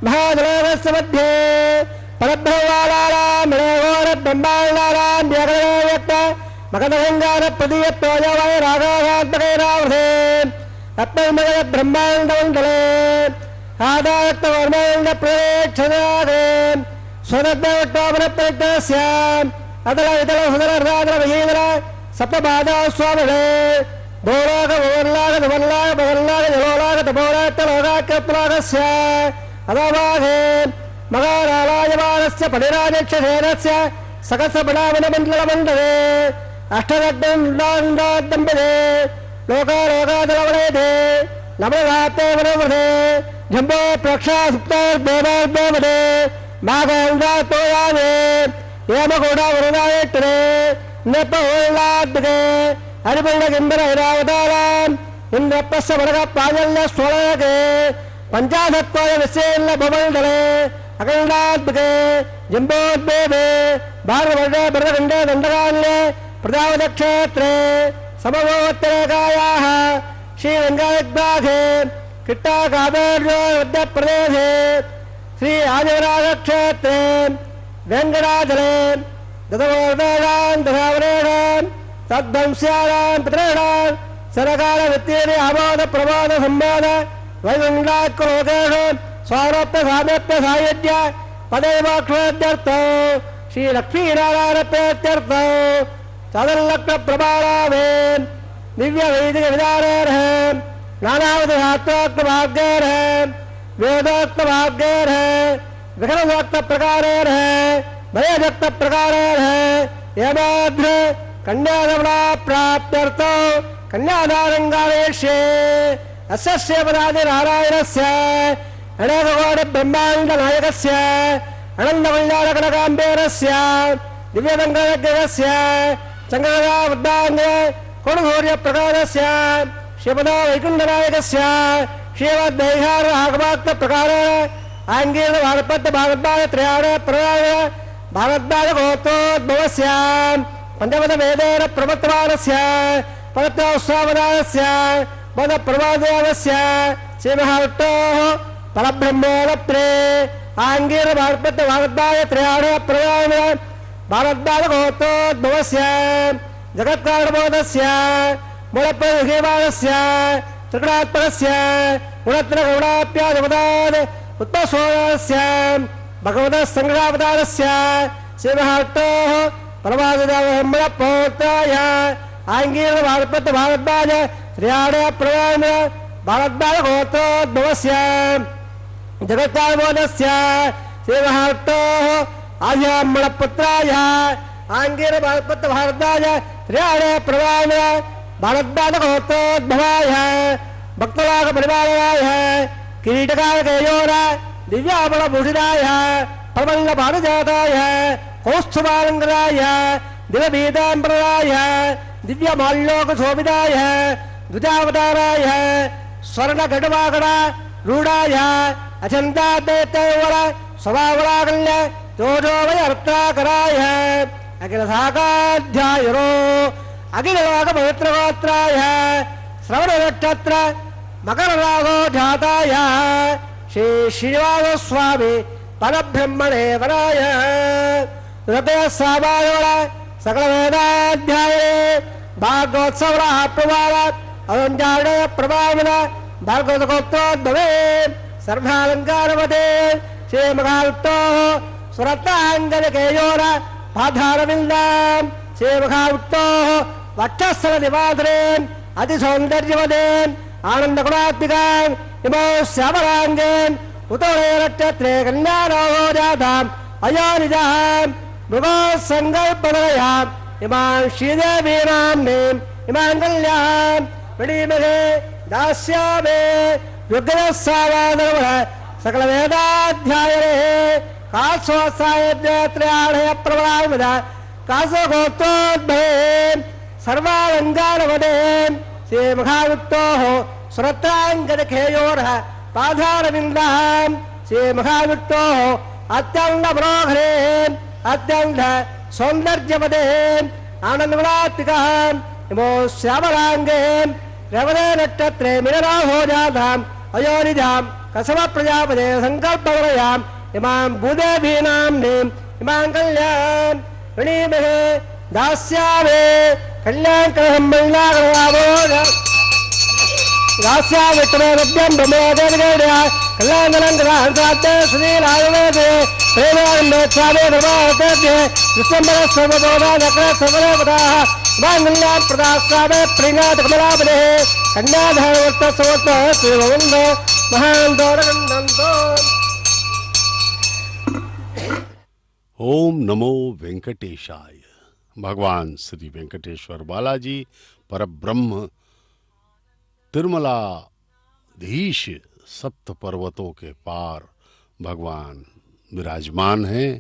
महादेवस्य मध्ये परब्रह्मवालानां ब्रह्माण्डानां व्याकरणव्यक्त मकरगंगार प्रदीयत्वजवाय रागात्मकेनावधे रत्नमय ब्रह्माण्डमण्डले आदायत्तवर्माण्ड प्रेक्षणादे स्वरत्नवट्टापनप्रज्ञस्य अदल इदल सुदल रादर विहीदर सप्तबाधा स्वामिने भोलाग भुवल्लाग धुवल्लाग भगल्लाग जलोलाग तपोलाग तलोगाक्यप्लागस्य अदवाघे मगारावायवानस्य पडिराजक्षसेनस्य सकत्सपडावनमण्डलमण्डले अष्टरत्नंडादंबदे लोकालोकादलवलेदे नमोधाते वनवदे जम्बो प्रक्षा सुप्तार्देवार्देवदे माघान्दातोयावे येमगौडा वरुणायत्रे नेपहोल्लाद्गे हरिबण्डगिम्बर हिरावताराम इन्द्रपस्य वरग प्राजल्य स्वरगे पंचाधत्वाय विशेल्ल भवमण्डले अखण्डाद्गे जम्बोद्वेदे भागवते भरतखण्डे दण्डकान्ये प्रजापतिक्षेत्रे समभोत्तरेकायाः श्रीरङ्गायग्राघे किट्टाकावेर्यो मध्यप्रदेशे श्री आदिवराजक्षेत्रे वेङ्कटाचले दशवर्षाणां दशावरेणां तद्वंस्याणां पितॄणां सरकारवित्तीय आमोद प्रमोद संवाद वैकुण्ठाक्रोकेषु स्वारोप्य सामेप्य सायुज्य पदैवाक्षेत्यर्थौ श्री लक्ष्मीनारायणप्रेत्यर्थौ चतुर्लक्ष प्रमाणावेन दिव्य वैदिक विधानेर्ह नानाविध शास्त्रोक्त भाग्येर्ह वेदोक्त भाग्येर्ह विघ्नोक्त प्रकारेर्ह भयभक्त प्रकारेर्ह यमाद्र कन्यागमना प्राप्त्यर्थौ कन्यादानङ्गावेश्ये अस्य सेवनादि नारायणस्य अनेककोटि ब्रह्माण्ड नायकस्य अनन्तकल्याणकनकाम्बेरस्य दिव्यमङ्गलज्ञस्य चङ्गगदावृद्धाङ्ग कोणसूर्यप्रकारस्य शिवदा वैकुण्ठनायकस्य श्रीमद्वैहारभागवतप्रकार आङ्गीर भारतपद्य भारद्वाजत्रयाण प्रदाय भारद्वाजगोत्रोद्भवस्य पञ्चपदवेदेन प्रवर्तमानस्य पवित्रोत्सवदानस्य पदप्रवादेवस्य श्रीमहाविष्णोः परब्रह्मोपत्रे आङ्गीर भारतपद्य भारद्वाजत्रयाण प्रदाय भारद्वाजगोत्रोद्भवस्य जगत्कारणबोधस्य मूलप्रतिभास्य त्रिगुणात्मकस्य गुणत्रगुणाप्यादिपदान् उत्पत्सोदस्य भगवतः सङ्ग्रहावतारस्य श्रीमहाविष्णोः परमादिदेवब्रह्मणप्रोक्ताय आङ्गीर भारतपद्य भारद्वाज त्र्याण प्रदान भारद्वाजगोत्रोद्भवस्य जगत्तामोदस्य श्रीमहात्तोः आर्यामणपुत्राय आङ्गीरपुत्र भारद्वाज त्र्याणे प्रवाण भारद्वाजगोत्रोद्भवाय भक्तलाकपरिवाराय किरीटकालकेयोर दिव्याबलभूषिताय प्रबल्लभानुजाताय कौस्तुभालङ्कराय दिव्यपीताम्बराय दिव्यमाल्योकशोभिताय द्विजावताराय स्वर्णगडवागड रूढाय अचन्तादेतैवर स्वभावलाकल्य जोजोवयर्त्राकराय अखिलशाखाध्यायरो अखिललोकपवित्रगोत्राय श्रवणनक्षत्र मकररागो जाताय श्री श्रीनिवासस्वामी परब्रह्मणे वराय हृदयसामायोळ सकलवेदाध्याये भागवत्सवः प्रवाद अरुञ्जाडय प्रभावन भागवतगोत्रोद्भवे सर्वालङ्कारवते श्रीमहाविष्णोः सुरताङ्गलकेयोर पाधारविन्दां श्रीमहाविष्णोः वक्षस्थलनिवासरे अतिसौन्दर्यवते आनन्दगुणात्मिकाम् इमौ श्यामलाङ्गेन उतोरक्षत्रे कन्यारोहो जाताम् अयोनिजाम् मृगसङ्कल्पनयाम् इमां श्रीदेवीनाम्नीम् इमां कल्याम् प्रणीमहे दास्यामे युगसावादनवः सकलवेदाध्यायने कासोत्साहत्रयाणय प्रबलामिद कासगोत्रोद्भवे सर्वालङ्कारवदे श्रीमहाविष्णोः सुरत्राङ्गदखेयोरः पादारविन्दः श्रीमहाविष्णोः अत्यन्तमनोहरे अत्यन्त सौन्दर्यवदे आनन्दगुणात्मिकः इमो श्यामलाङ्गे रवणे नक्षत्रे मिलनाहो जाताम् अयोनिजां कसव प्रजापते सङ्कल्पवरयाम् इमां भूदेवीनाम्नीम् इमां कल्याम् प्रणीमहे दास्यामे कल्याणकरहं मङ्गलाकरयामो दास्यामित्रमेभ्यं ब्रह्मोदयगेड्या कल्याणकरङ्करान्तात्ते श्रीराजवेदे प्रेमान्मेच्छामे धर्मावतेभ्ये विश्वम्बरस्वर्वतोदा नकरस्वर्वदेवताः माङ्गल्यान् प्रदास्यामे प्रीणातकमलापदे कन्याधारवर्तस्वर्तः श्रीभवन्दो महान्तोरगन्धन्तो। ओम नमो वेंकटेशाय। भगवान श्री वेंकटेश्वर बालाजी परब्रह्म तिरुमलाधीश सप्त पर्वतों के पार भगवान विराजमान हैं।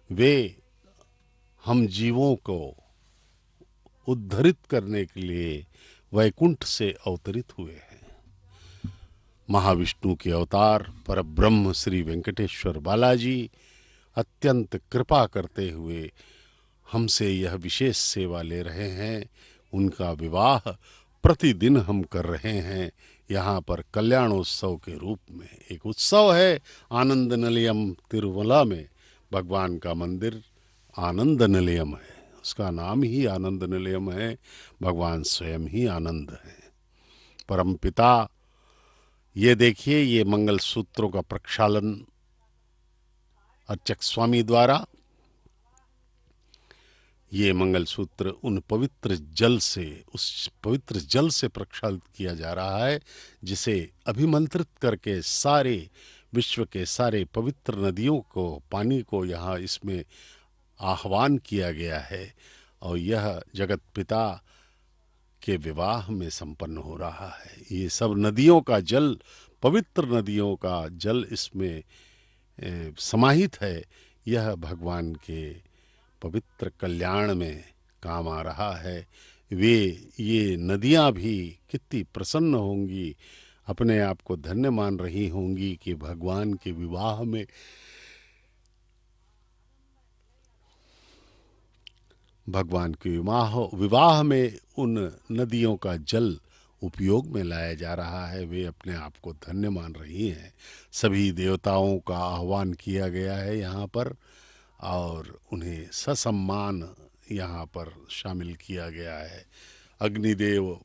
वे हम जीवों को उद्धरित करने के लिए वैकुंठ से अवतरित हुए हैं। महाविष्णु के अवतार परब्रह्म श्री वेंकटेश्वर बालाजी अत्यंत कृपा करते हुए हमसे यह विशेष सेवा ले रहे हैं। उनका विवाह प्रतिदिन हम कर रहे हैं यहाँ पर कल्याणोत्सव के रूप में। एक उत्सव है आनंद निलयम तिरुमला में। भगवान का मंदिर आनंद निलयम है, उसका नाम ही आनंद निलयम है। भगवान स्वयं ही आनंद है। परम पिता, ये देखिए, ये मंगल सूत्रों का प्रक्षालन अर्चक स्वामी द्वारा, ये मंगल सूत्र उन पवित्र जल से, उस पवित्र जल से प्रक्षालित किया जा रहा है जिसे अभिमंत्रित करके सारे विश्व के सारे पवित्र नदियों को, पानी को यहाँ इसमें आह्वान किया गया है और यह जगत पिता के विवाह में संपन्न हो रहा है। ये सब नदियों का जल, पवित्र नदियों का जल इसमें समाहित है। यह भगवान के पवित्र कल्याण में काम आ रहा है। ये नदियाँ भी कितनी प्रसन्न होंगी, अपने आप को धन्य मान रही होंगी कि भगवान के विवाह में विवाह में उन नदियों का जल उपयोग में लाया जा रहा है। वे अपने आप को धन्य मान रही हैं। सभी देवताओं का आह्वान किया गया है यहाँ पर और उन्हें ससम्मान यहाँ पर शामिल किया गया है। अग्निदेव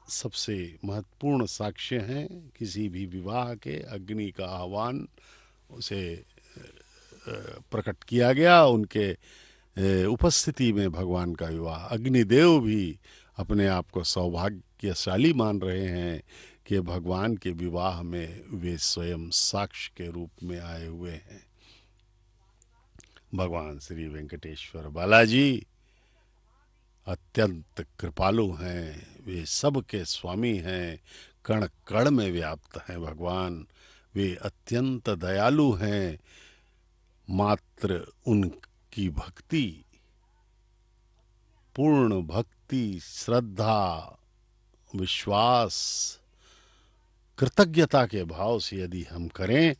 सबसे महत्वपूर्ण साक्ष्य हैं किसी भी विवाह के। अग्नि का आह्वान उसे प्रकट किया गया। उनके उपस्थिति में भगवान का विवाह। अग्निदेव भी अपने आप को सौभाग्यशाली मान रहे हैं कि भगवान के विवाह में वे स्वयं साक्ष्य के रूप में आए हुए हैं। भगवान श्री वेंकटेश्वर बालाजी अत्यंत कृपालु हैं, वे सबके स्वामी हैं, कण कण में व्याप्त हैं भगवान। वे अत्यंत दयालु हैं। मात्र उनकी भक्ति, पूर्ण भक्ति, श्रद्धा, विश्वास, कृतज्ञता के भाव से यदि हम करें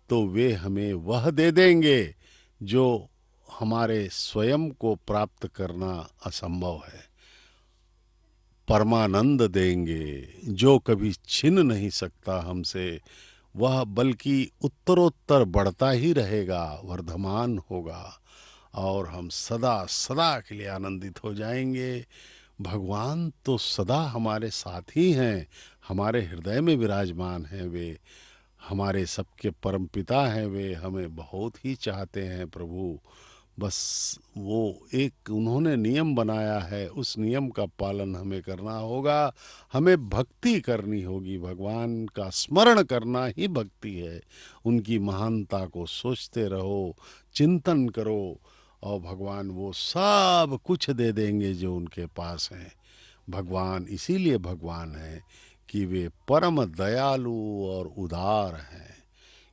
तो वे हमें वह दे देंगे जो हमारे स्वयं को प्राप्त करना असंभव है। परमानंद देंगे जो कभी छिन नहीं सकता हमसे, वह बल्कि उत्तरोत्तर बढ़ता ही रहेगा, वर्धमान होगा और हम सदा सदा के लिए आनंदित हो जाएंगे। भगवान तो सदा हमारे साथ ही हैं, हमारे हृदय में विराजमान हैं। वे हमारे सबके परम पिता हैं। वे हमें बहुत ही चाहते हैं प्रभु। बस वो एक उन्होंने नियम बनाया है, उस नियम का पालन हमें करना होगा। हमें भक्ति करनी होगी। भगवान का स्मरण करना ही भक्ति है। उनकी महानता को सोचते रहो, चिंतन करो और भगवान वो सब कुछ दे देंगे जो उनके पास है। भगवान इसीलिए भगवान है कि वे परम दयालु और उदार हैं।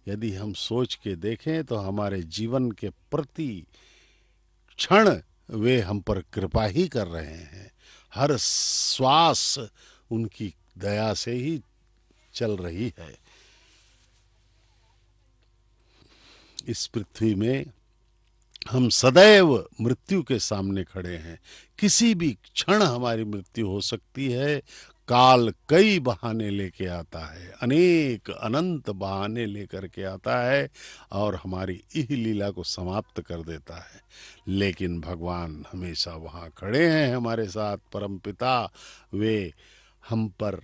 यदि हम सोच के देखें तो हमारे जीवन के प्रति क्षण वे हम पर कृपा ही कर रहे हैं। हर श्वास उनकी दया से ही चल रही है। इस पृथ्वी में हम सदैव मृत्यु के सामने खड़े हैं। किसी भी क्षण हमारी मृत्यु हो सकती है। काल कई बहाने लेके आता है, अनेक अनंत बहाने लेकर के आता है और हमारी इह लीला को समाप्त कर देता है। लेकिन भगवान हमेशा वहाँ खड़े हैं हमारे साथ। परमपिता वे हम पर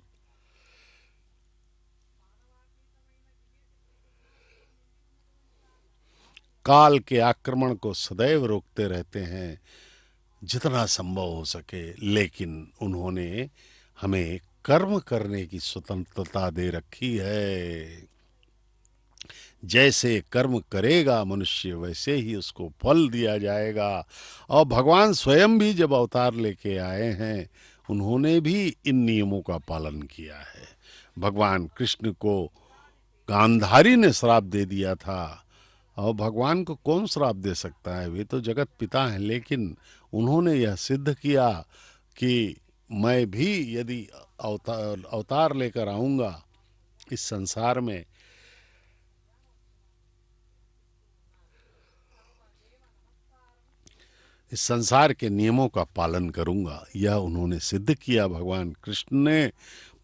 काल के आक्रमण को सदैव रोकते रहते हैं जितना संभव हो सके। लेकिन उन्होंने हमें कर्म करने की स्वतंत्रता दे रखी है। जैसे कर्म करेगा मनुष्य वैसे ही उसको फल दिया जाएगा। और भगवान स्वयं भी जब अवतार लेके आए हैं उन्होंने भी इन नियमों का पालन किया है। भगवान कृष्ण को गांधारी ने श्राप दे दिया था और भगवान को कौन श्राप दे सकता है? वे तो जगत पिता हैं। लेकिन उन्होंने यह सिद्ध किया कि मैं भी यदि अवतार लेकर आऊंगा इस संसार में, इस संसार के नियमों का पालन करूंगा। यह उन्होंने सिद्ध किया। भगवान कृष्ण ने,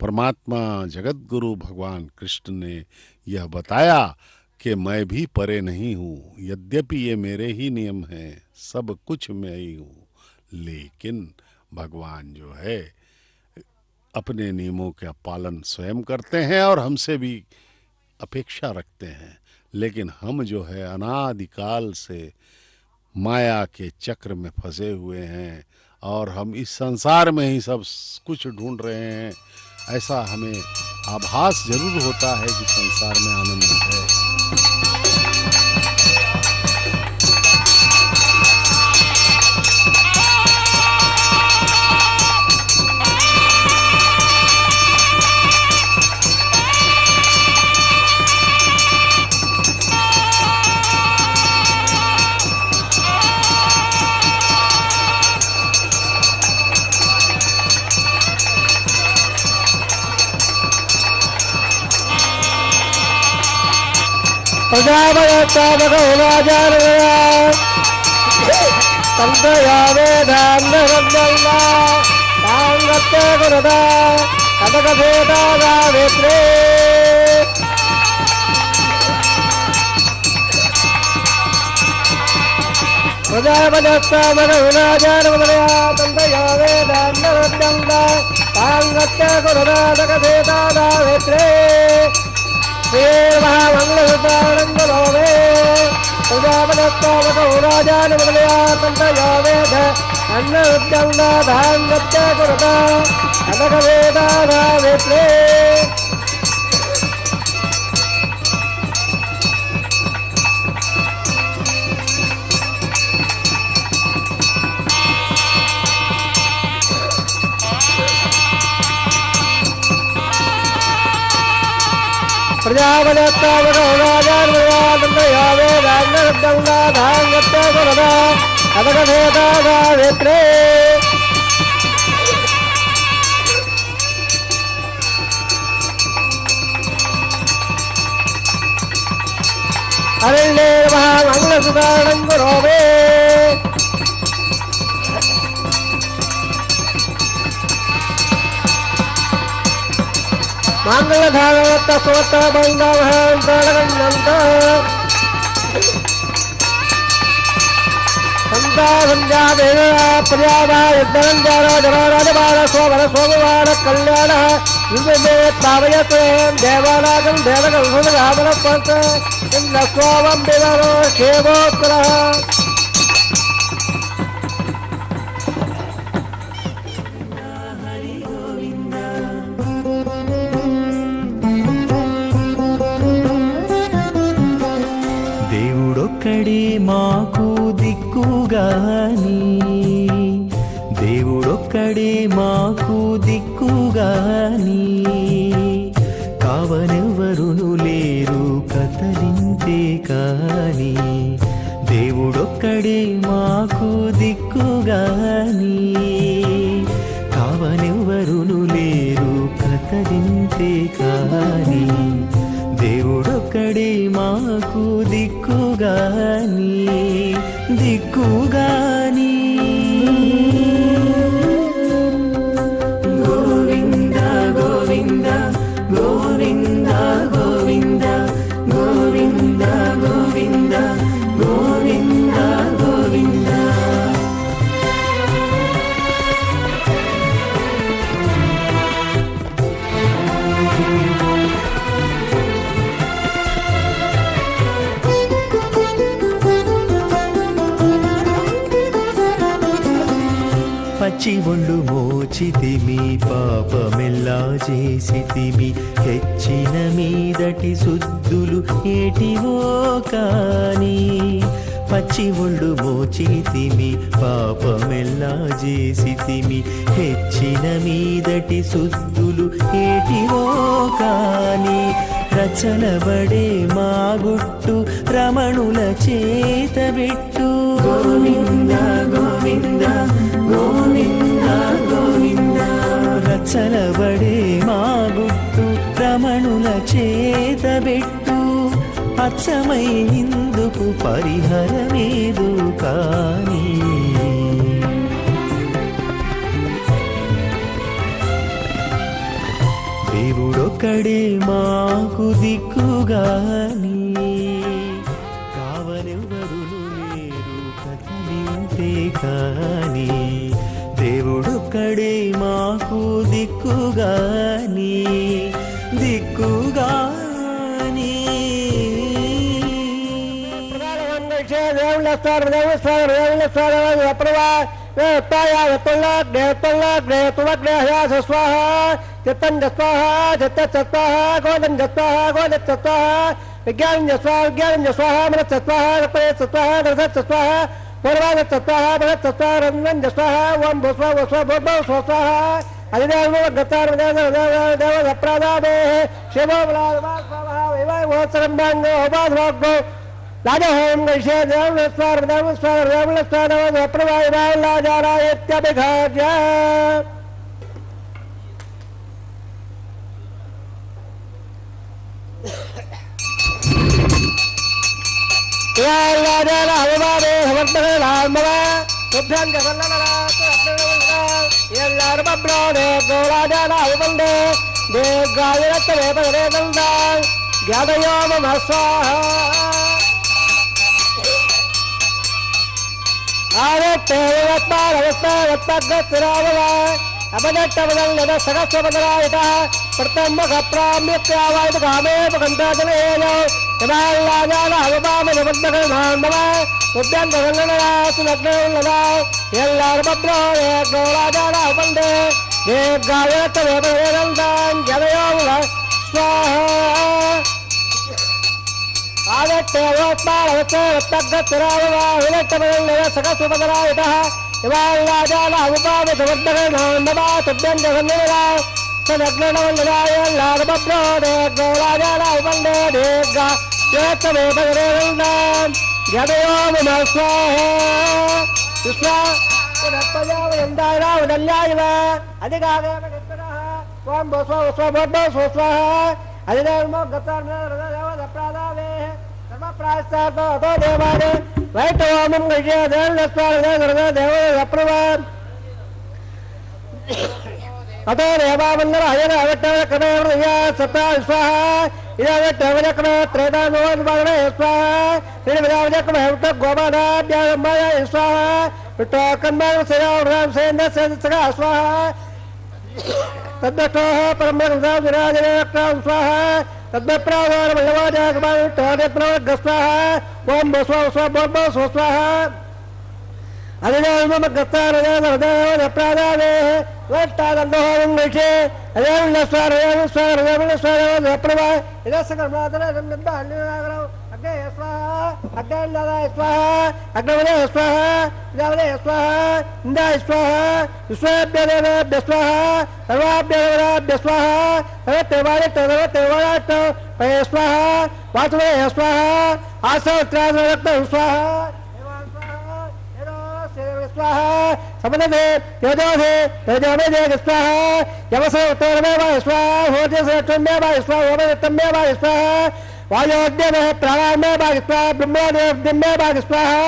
परमात्मा जगत गुरु भगवान कृष्ण ने यह बताया कि मैं भी परे नहीं हूँ। यद्यपि ये मेरे ही नियम हैं, सब कुछ मैं ही हूँ, लेकिन भगवान जो है अपने नियमों का पालन स्वयं करते हैं और हमसे भी अपेक्षा रखते हैं। लेकिन हम जो है अनादिकाल से माया के चक्र में फंसे हुए हैं और हम इस संसार में ही सब कुछ ढूंढ रहे हैं। ऐसा हमें आभास जरूर होता है कि संसार में आनंद है। अन्नरुद्यं दाधां गत्य कुरुता अनघवेदाधावेत्रे अरण्ये महामंगलसुधारणं गुरोवे मंगलधारवत्त सुवत्त बंधवहंतरगन्नंत संता संध्या देवया प्रजावा युद्धरंजारा जराराजबार स्ववर स्वभवार कल्याण युद्धे पावयत देवानागं देवगं सुधावनपत इंद्र स्ववं विवरो क्षेमोत्तरः దేవుడొక్కడే మాకు దిక్కుగాని దేవుడొక్కడే మాకు దిక్కుగాని కావనెవరును లేరు కతలింతే కాని దేవుడొక్కడే మాకు దిక్కుగాని కావనెవరును లేరు కతలింతే కాని దేవుడొక్కడే మాకు దిక్కుగాని దిక్కుగాని గోవింద గోవింద గోవింద గోవింద గోవింద గోవింద గోవింద గోవింద పచ్చి ఒళ్ళు మోచితిమి పాపమెల్లా చేసితిమి హెచ్చిన మీదటి శుద్ధులు ఏటివో కాని పచ్చి ఒళ్ళు మోచితిమి పాపమెల్లా చేసితిమి హెచ్చిన మీదటి శుద్ధులు ఏటివో కాని రచనబడే మా గుట్టు రమణుల చేతబెట్టు గోవింద గోవింద గోవింద గోవింద రచనబడే మా గుట్టు రమణుల చేతబెట్టు అచ్చమై ఇందుకు పరిహరమేదు కాని దేవుడొక్కడే మాకు దిక్కుగాని కావనెవరును లేరు కతలింతే కాని దేవుడొక్కడే మాకు దిక్కుగాని దిక్కుగాని चित्तं स्वाहा चित्त स्वाहा गोदं स्वाहा गोद स्वाहा विज्ञान स्वाहा विज्ञान स्वाहा मनस स्वाहा कपे स्वाहा रस स्वाहा पूर्वाद स्वाहा भगत स्वाहा रंजन स्वाहा ओम भूस्व भूस्व भूर्भुव स्वाहा अधिदेव गतार देव अप्रादादे शिवो बलादवा स्वाहा विवाह वोत्सरंबांग होबाधवाग्गो राजा होम गैशे देव स्वार देव स्वार देव स्वार देव अप्रवाय रावला जारा इत्याभिघाज्य दीर्घाय तवेदं जलयो स्वाहा आगत्यवत्पालवच्च तद्गतराववा विलट्टमलं सकसुपदरायतः इवाल्लाजालामुपावितवद्दगणो नवा तुभ्यं जगन्निरा सदग्नवन्दनाय लाभब्रोदे गौराजालामुपन्दे दीर्घा यत्तवेदं जलयो स्वाहा विश्वा पुनर्पजावयन्दायरावदल्याय वा अधिकागमगत्तरः त्वं बसो स्वबद्धो स्वाहा अधिधर्मो गतार्नरदप्रादावे सर्वप्रायश्चातो अतो देवाने वैतवामं गृह्यदेवस्वादेवदेवप्रवान् अतो देवावन्दर अयन अवट्टकमेर्या सता स्वाहा इदवट्टवजकमे त्रेदानोन्वादने स्वाहा श्रीविदावजकमेवट्ट गोमानाभ्यामय स्वाहा विट्टकन्मां सेवावरां सेन्दसका स्वाहा तद्दष्टोः परमगुणां विराजनेक्तां स्वाहा तद्दप्रादारमल्लवाजागमाविट्टहरेप्रवग्ग स्वाहा ओं बसव स्वबोर्बो स्वाहा अधिदेवमगत्तारदेवदेवदेवप्रादावे वट्टादन्दोहंगैषे अदेवल्लस्वारदेवस्वारदेवस्वारदेवप्रभा इदस्सकर्मादरन्दन्दाहल्लिनागरौ अग्ने स्वाहा अग्नेन्दाय स्वाहा अग्नवले स्वाहा इदावले स्वाहा इंदाय स्वाहा विश्वेभ्यदेवेभ्य स्वाहा सर्वाभ्यदेवेभ्य स्वाहा सर्वतेवादित्यदेवतेवादित्य पये स्वाहा वासुवे स्वाहा आसवत्रासरक्तौ स्वाहा स्वाहा समनदे तेजोसे तेजोमेदे स्वाहा यवसो उत्तरमेव स्वाहा होजसे अष्टमेव स्वाहा होमयत्तमेव स्वाहा वायोद्यमे प्राणामेव स्वाहा ब्रह्मोदेवमेव स्वाहा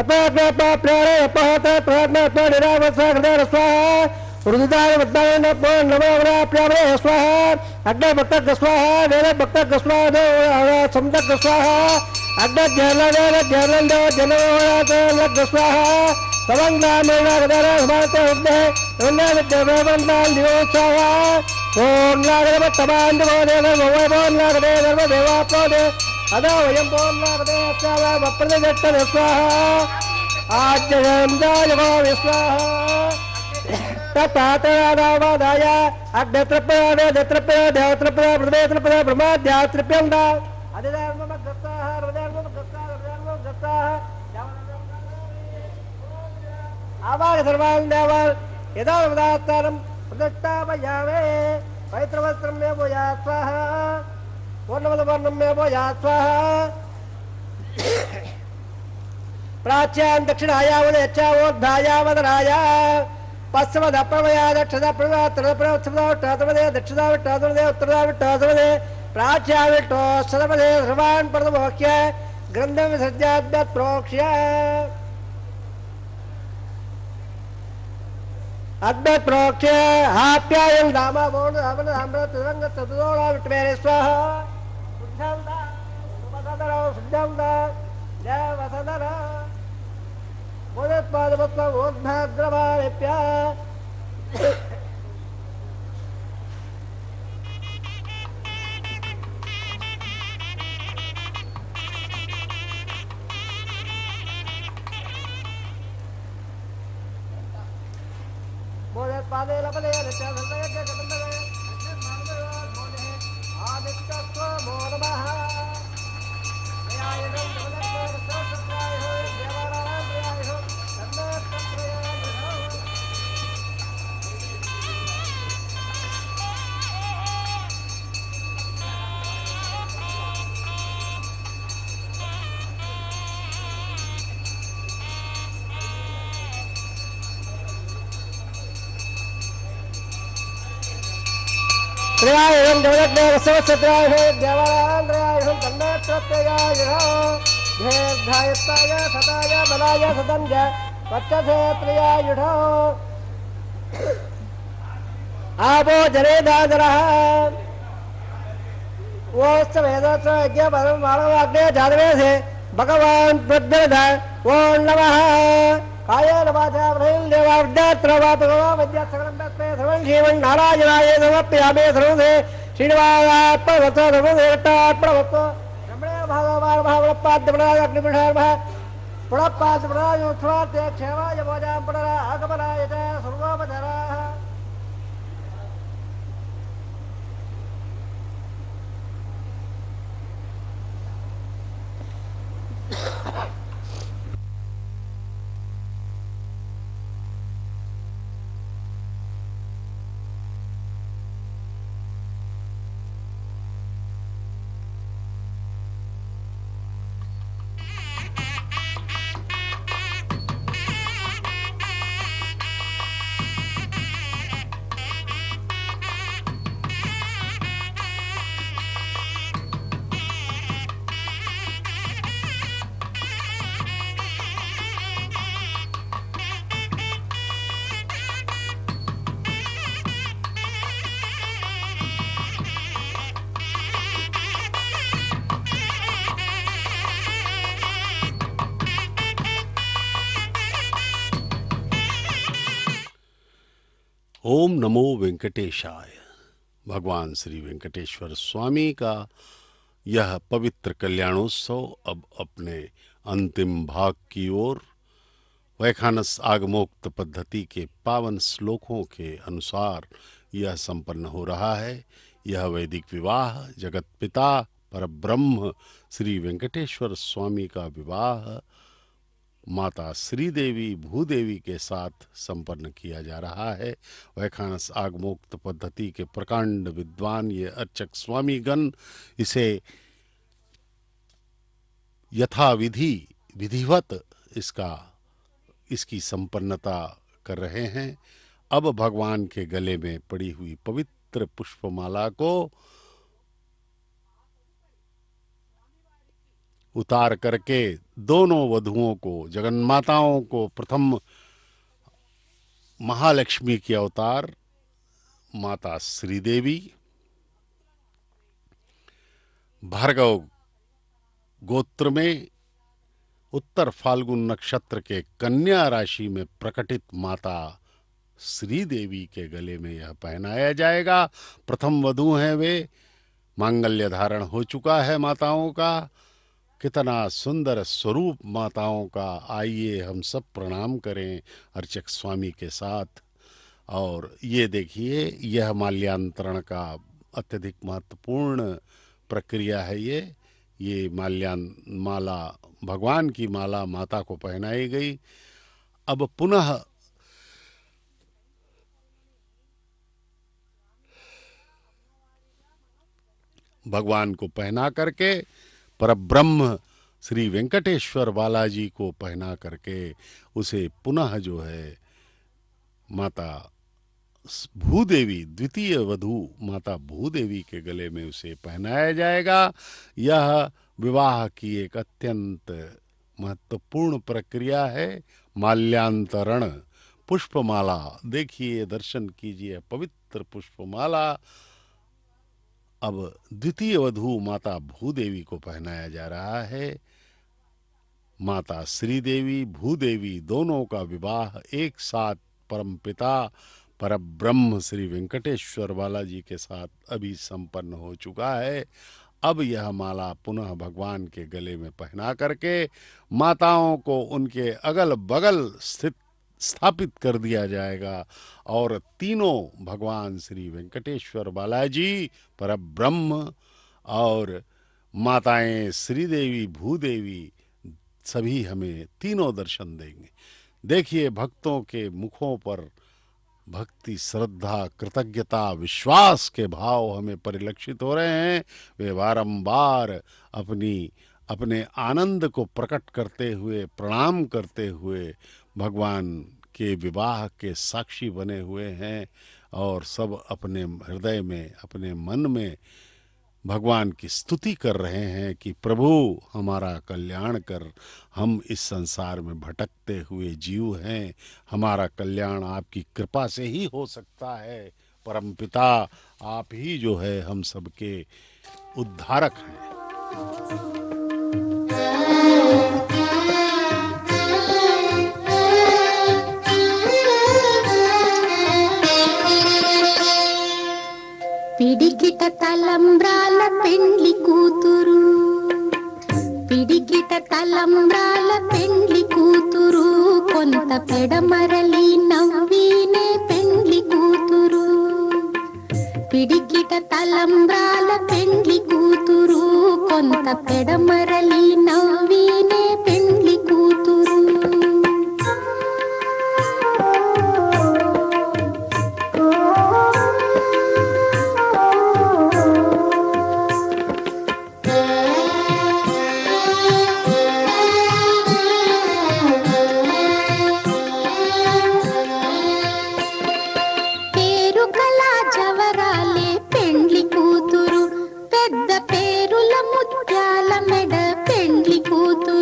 अपप्रेरे अपहत प्रयत्ननिरावसहृदय स्वाहा रुदिताय वद्दाय नमो प्रियमणे स्वाहा अग्निभक्तक स्वाहा वेदभक्तक स्वाहा समदक स्वाहा अग्निज्ञानदेव जनोलग स्वाहा अदा वयं पूर्णागदे स्वाहा आज्ञाय स्वाहा तथातरादाय अग्नित्रप्यदेवत्रप्य हृदयत्रप्य ब्रह्माद्यात्रप्यंदा आवाग सर्वान् देवान् यदा वदात्तारं प्रतिष्ठापयामे पवित्रवस्त्रं मे भूयात् स्वाहा पूर्णमलवर्णं मे भूयात् स्वाहा प्राच्यां दक्षिणायावदेच्छावोद्धायावदराय पश्चिमदप्रमया दक्षिणप्रमया दक्षिणाविट्टादुर्दे उत्तराविट्टादुर्दे प्राच्याविट्टो सदपदे सर्वान् प्रथमोक्ष्य ग्रन्थं विसर्ज्याद्यत् प्रोक्ष्य अद्भुत प्रोक्ष्य आप्यायं दामा बोध अमन अमृत रंग तदोला विट्मेरे स्वाहा सुद्धंदा सुमदरा सुद्धंदा जय वसदरा बोधत पादवत्व ओद्धाग्रवारेप्या बोधत पादे लपले रचा भले के कबंदे बोले आदित्य मोरमः आयरं दवलत सरस्वत्याय हो देवाराय हो तन्नत्रय हो त्रियाय देवदत्त सरस्वत्याय हो देवाराय हो तन्नत्रय हो दीर्घायताय सताय बलाय सदंज पच्चसे त्रियाय हो आपो जरे दादरः वोस्त वेदस्य यज्ञ परम मानवाग्ने जातवे से भगवान प्रद्यद ओम नमः कायेन वाचा ब्रह्म देवावद्यात्रवापगवा वद्यात्सकलं तत्ते सर्वं जीवं नारायणाय समर्पयामि सर्वसे श्रीनिवासात्मवतो सर्वदेवतात्मवतो ब्रह्मणे भगवान भावपाद्यमनाय अग्निपुषाय पुणपाद्यमनाय उत्सवार्थे क्षेमाय भोजां पुनरा आगमनाय च सर्वोपचाराः ओम नमो वेंकटेशाय। भगवान श्री वेंकटेश्वर स्वामी का यह पवित्र कल्याणोत्सव अब अपने अंतिम भाग की ओर वैखानस आगमोक्त पद्धति के पावन श्लोकों के अनुसार यह संपन्न हो रहा है। यह वैदिक विवाह जगत पिता परब्रह्म श्री वेंकटेश्वर स्वामी का विवाह माता श्रीदेवी भूदेवी के साथ संपन्न किया जा रहा है। वैखानस आगमोक्त पद्धति के प्रकांड विद्वान ये अर्चक स्वामीगण इसे यथाविधि विधिवत इसकी संपन्नता कर रहे हैं। अब भगवान के गले में पड़ी हुई पवित्र पुष्पमाला को उतार करके दोनों वधुओं को, जगन्माताओं को, प्रथम महालक्ष्मी के अवतार माता श्रीदेवी, भार्गव गोत्र में उत्तर फाल्गुन नक्षत्र के कन्या राशि में प्रकटित माता श्रीदेवी के गले में यह पहनाया जाएगा। प्रथम वधु हैं वे, मांगल्य धारण हो चुका है माताओं का। कितना सुंदर स्वरूप माताओं का, आइए हम सब प्रणाम करें अर्चक स्वामी के साथ। और ये देखिए, यह माल्यान्तरण का अत्यधिक महत्वपूर्ण प्रक्रिया है। ये माला भगवान की माला माता को पहनाई गई। अब पुनः भगवान को पहना करके परब्रह्म श्री वेंकटेश्वर बालाजी को पहना करके उसे पुनः जो है माता भूदेवी, द्वितीय वधु माता भूदेवी के गले में उसे पहनाया जाएगा। यह विवाह की एक अत्यंत महत्वपूर्ण प्रक्रिया है, माल्यान्तरण। पुष्पमाला देखिए, दर्शन कीजिए, पवित्र पुष्पमाला अब द्वितीय वधु माता भूदेवी को पहनाया जा रहा है। माता श्रीदेवी भूदेवी दोनों का विवाह एक साथ परमपिता परब्रह्म श्री वेंकटेश्वर बालाजी के साथ अभी संपन्न हो चुका है। अब यह माला पुनः भगवान के गले में पहना करके माताओं को उनके अगल बगल स्थापित कर दिया जाएगा और तीनों भगवान श्री वेंकटेश्वर बालाजी परब्रह्म और माताएं श्रीदेवी भूदेवी सभी हमें तीनों दर्शन देंगे। देखिए, भक्तों के मुखों पर भक्ति, श्रद्धा, कृतज्ञता, विश्वास के भाव हमें परिलक्षित हो रहे हैं। वे बारंबार अपने आनंद को प्रकट करते हुए, प्रणाम करते हुए भगवान के विवाह के साक्षी बने हुए हैं और सब अपने हृदय में, अपने मन में भगवान की स्तुति कर रहे हैं कि प्रभु हमारा कल्याण कर। हम इस संसार में भटकते हुए जीव हैं, हमारा कल्याण आपकी कृपा से ही हो सकता है। परमपिता आप ही जो है हम सबके उद्धारक हैं। పిడికిట తలంబ్రాల పెండ్లి కూతురు, పిడికిట తలంబ్రాల పెండ్లి కూతురు, కొంత పెడమరలి నవ్వినే పెండ్లి కూతురు. పిడికిట తలంబ్రాల పెండ్లి కూతురు, కొంత పెడమరలి నవ్వినే పెండ్లి కూతురు. పెద్ద పేరుల ముత్యాల మెడ పెండ్లి కూతురు.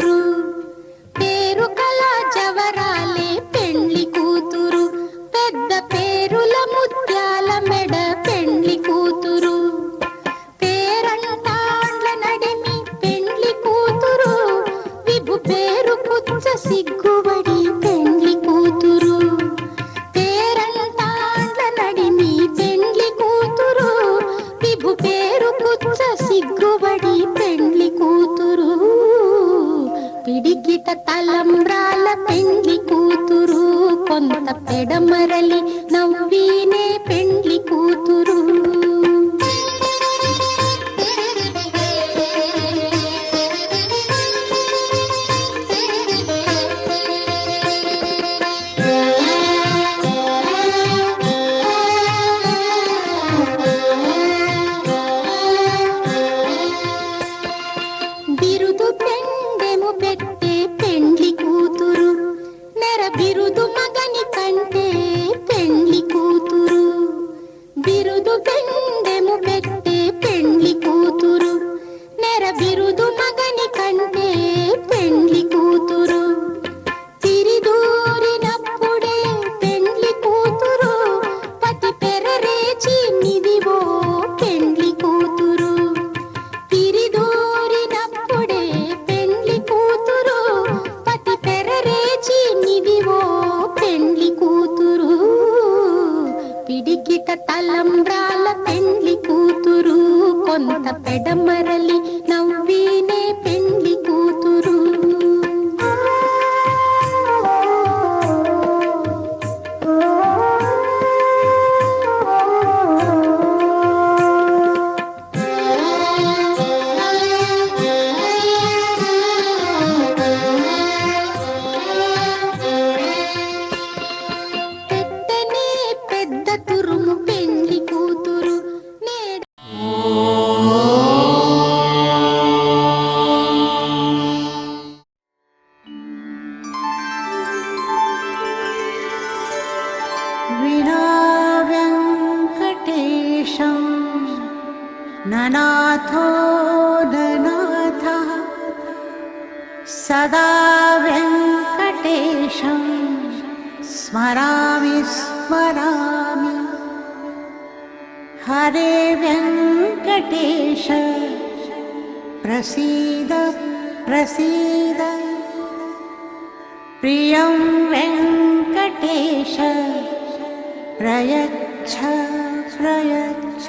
పెడమరలి నవ్వీనే పెండ్లి కూతురు. బిరుదు పెండెము పెట్టే పెండ్లి కూతురు, నెర బిరుదు మగని కంటే పెండ్లి కూతురు. బిరుదు పెండెము పెట్టే పెండ్లి కూతురు, నెర బిరుదు మగని కంటే పెండ్లి కూతురు. తిరిదూరినప్పుడే పెండ్లి కూతురు, పతి పెరరేచి నిదివో పెండ్లి కూతురు. తిరిదూరినప్పుడే పెండ్లి కూతురు, పతి పెరరేచి నిదివో పెండ్లి కూతురు. పిడికిట తలంబ్రాల పెండ్లి కూతురు, కొంత పెడమరలి నవ్వీనే పెండ్లి కూతురు. పెద్దనే పెద్ద తురుము పెండ్లి కూతురు, నేడ विना वेङ्कटेशं ननाथो ननाथः, सदा वेङ्कटेशं स्मरामि स्मरामि. हरे वेङ्कटेश प्रसीद प्रसीद, प्रियं वेङ्कटेश प्रयच्छ प्रयच्छ.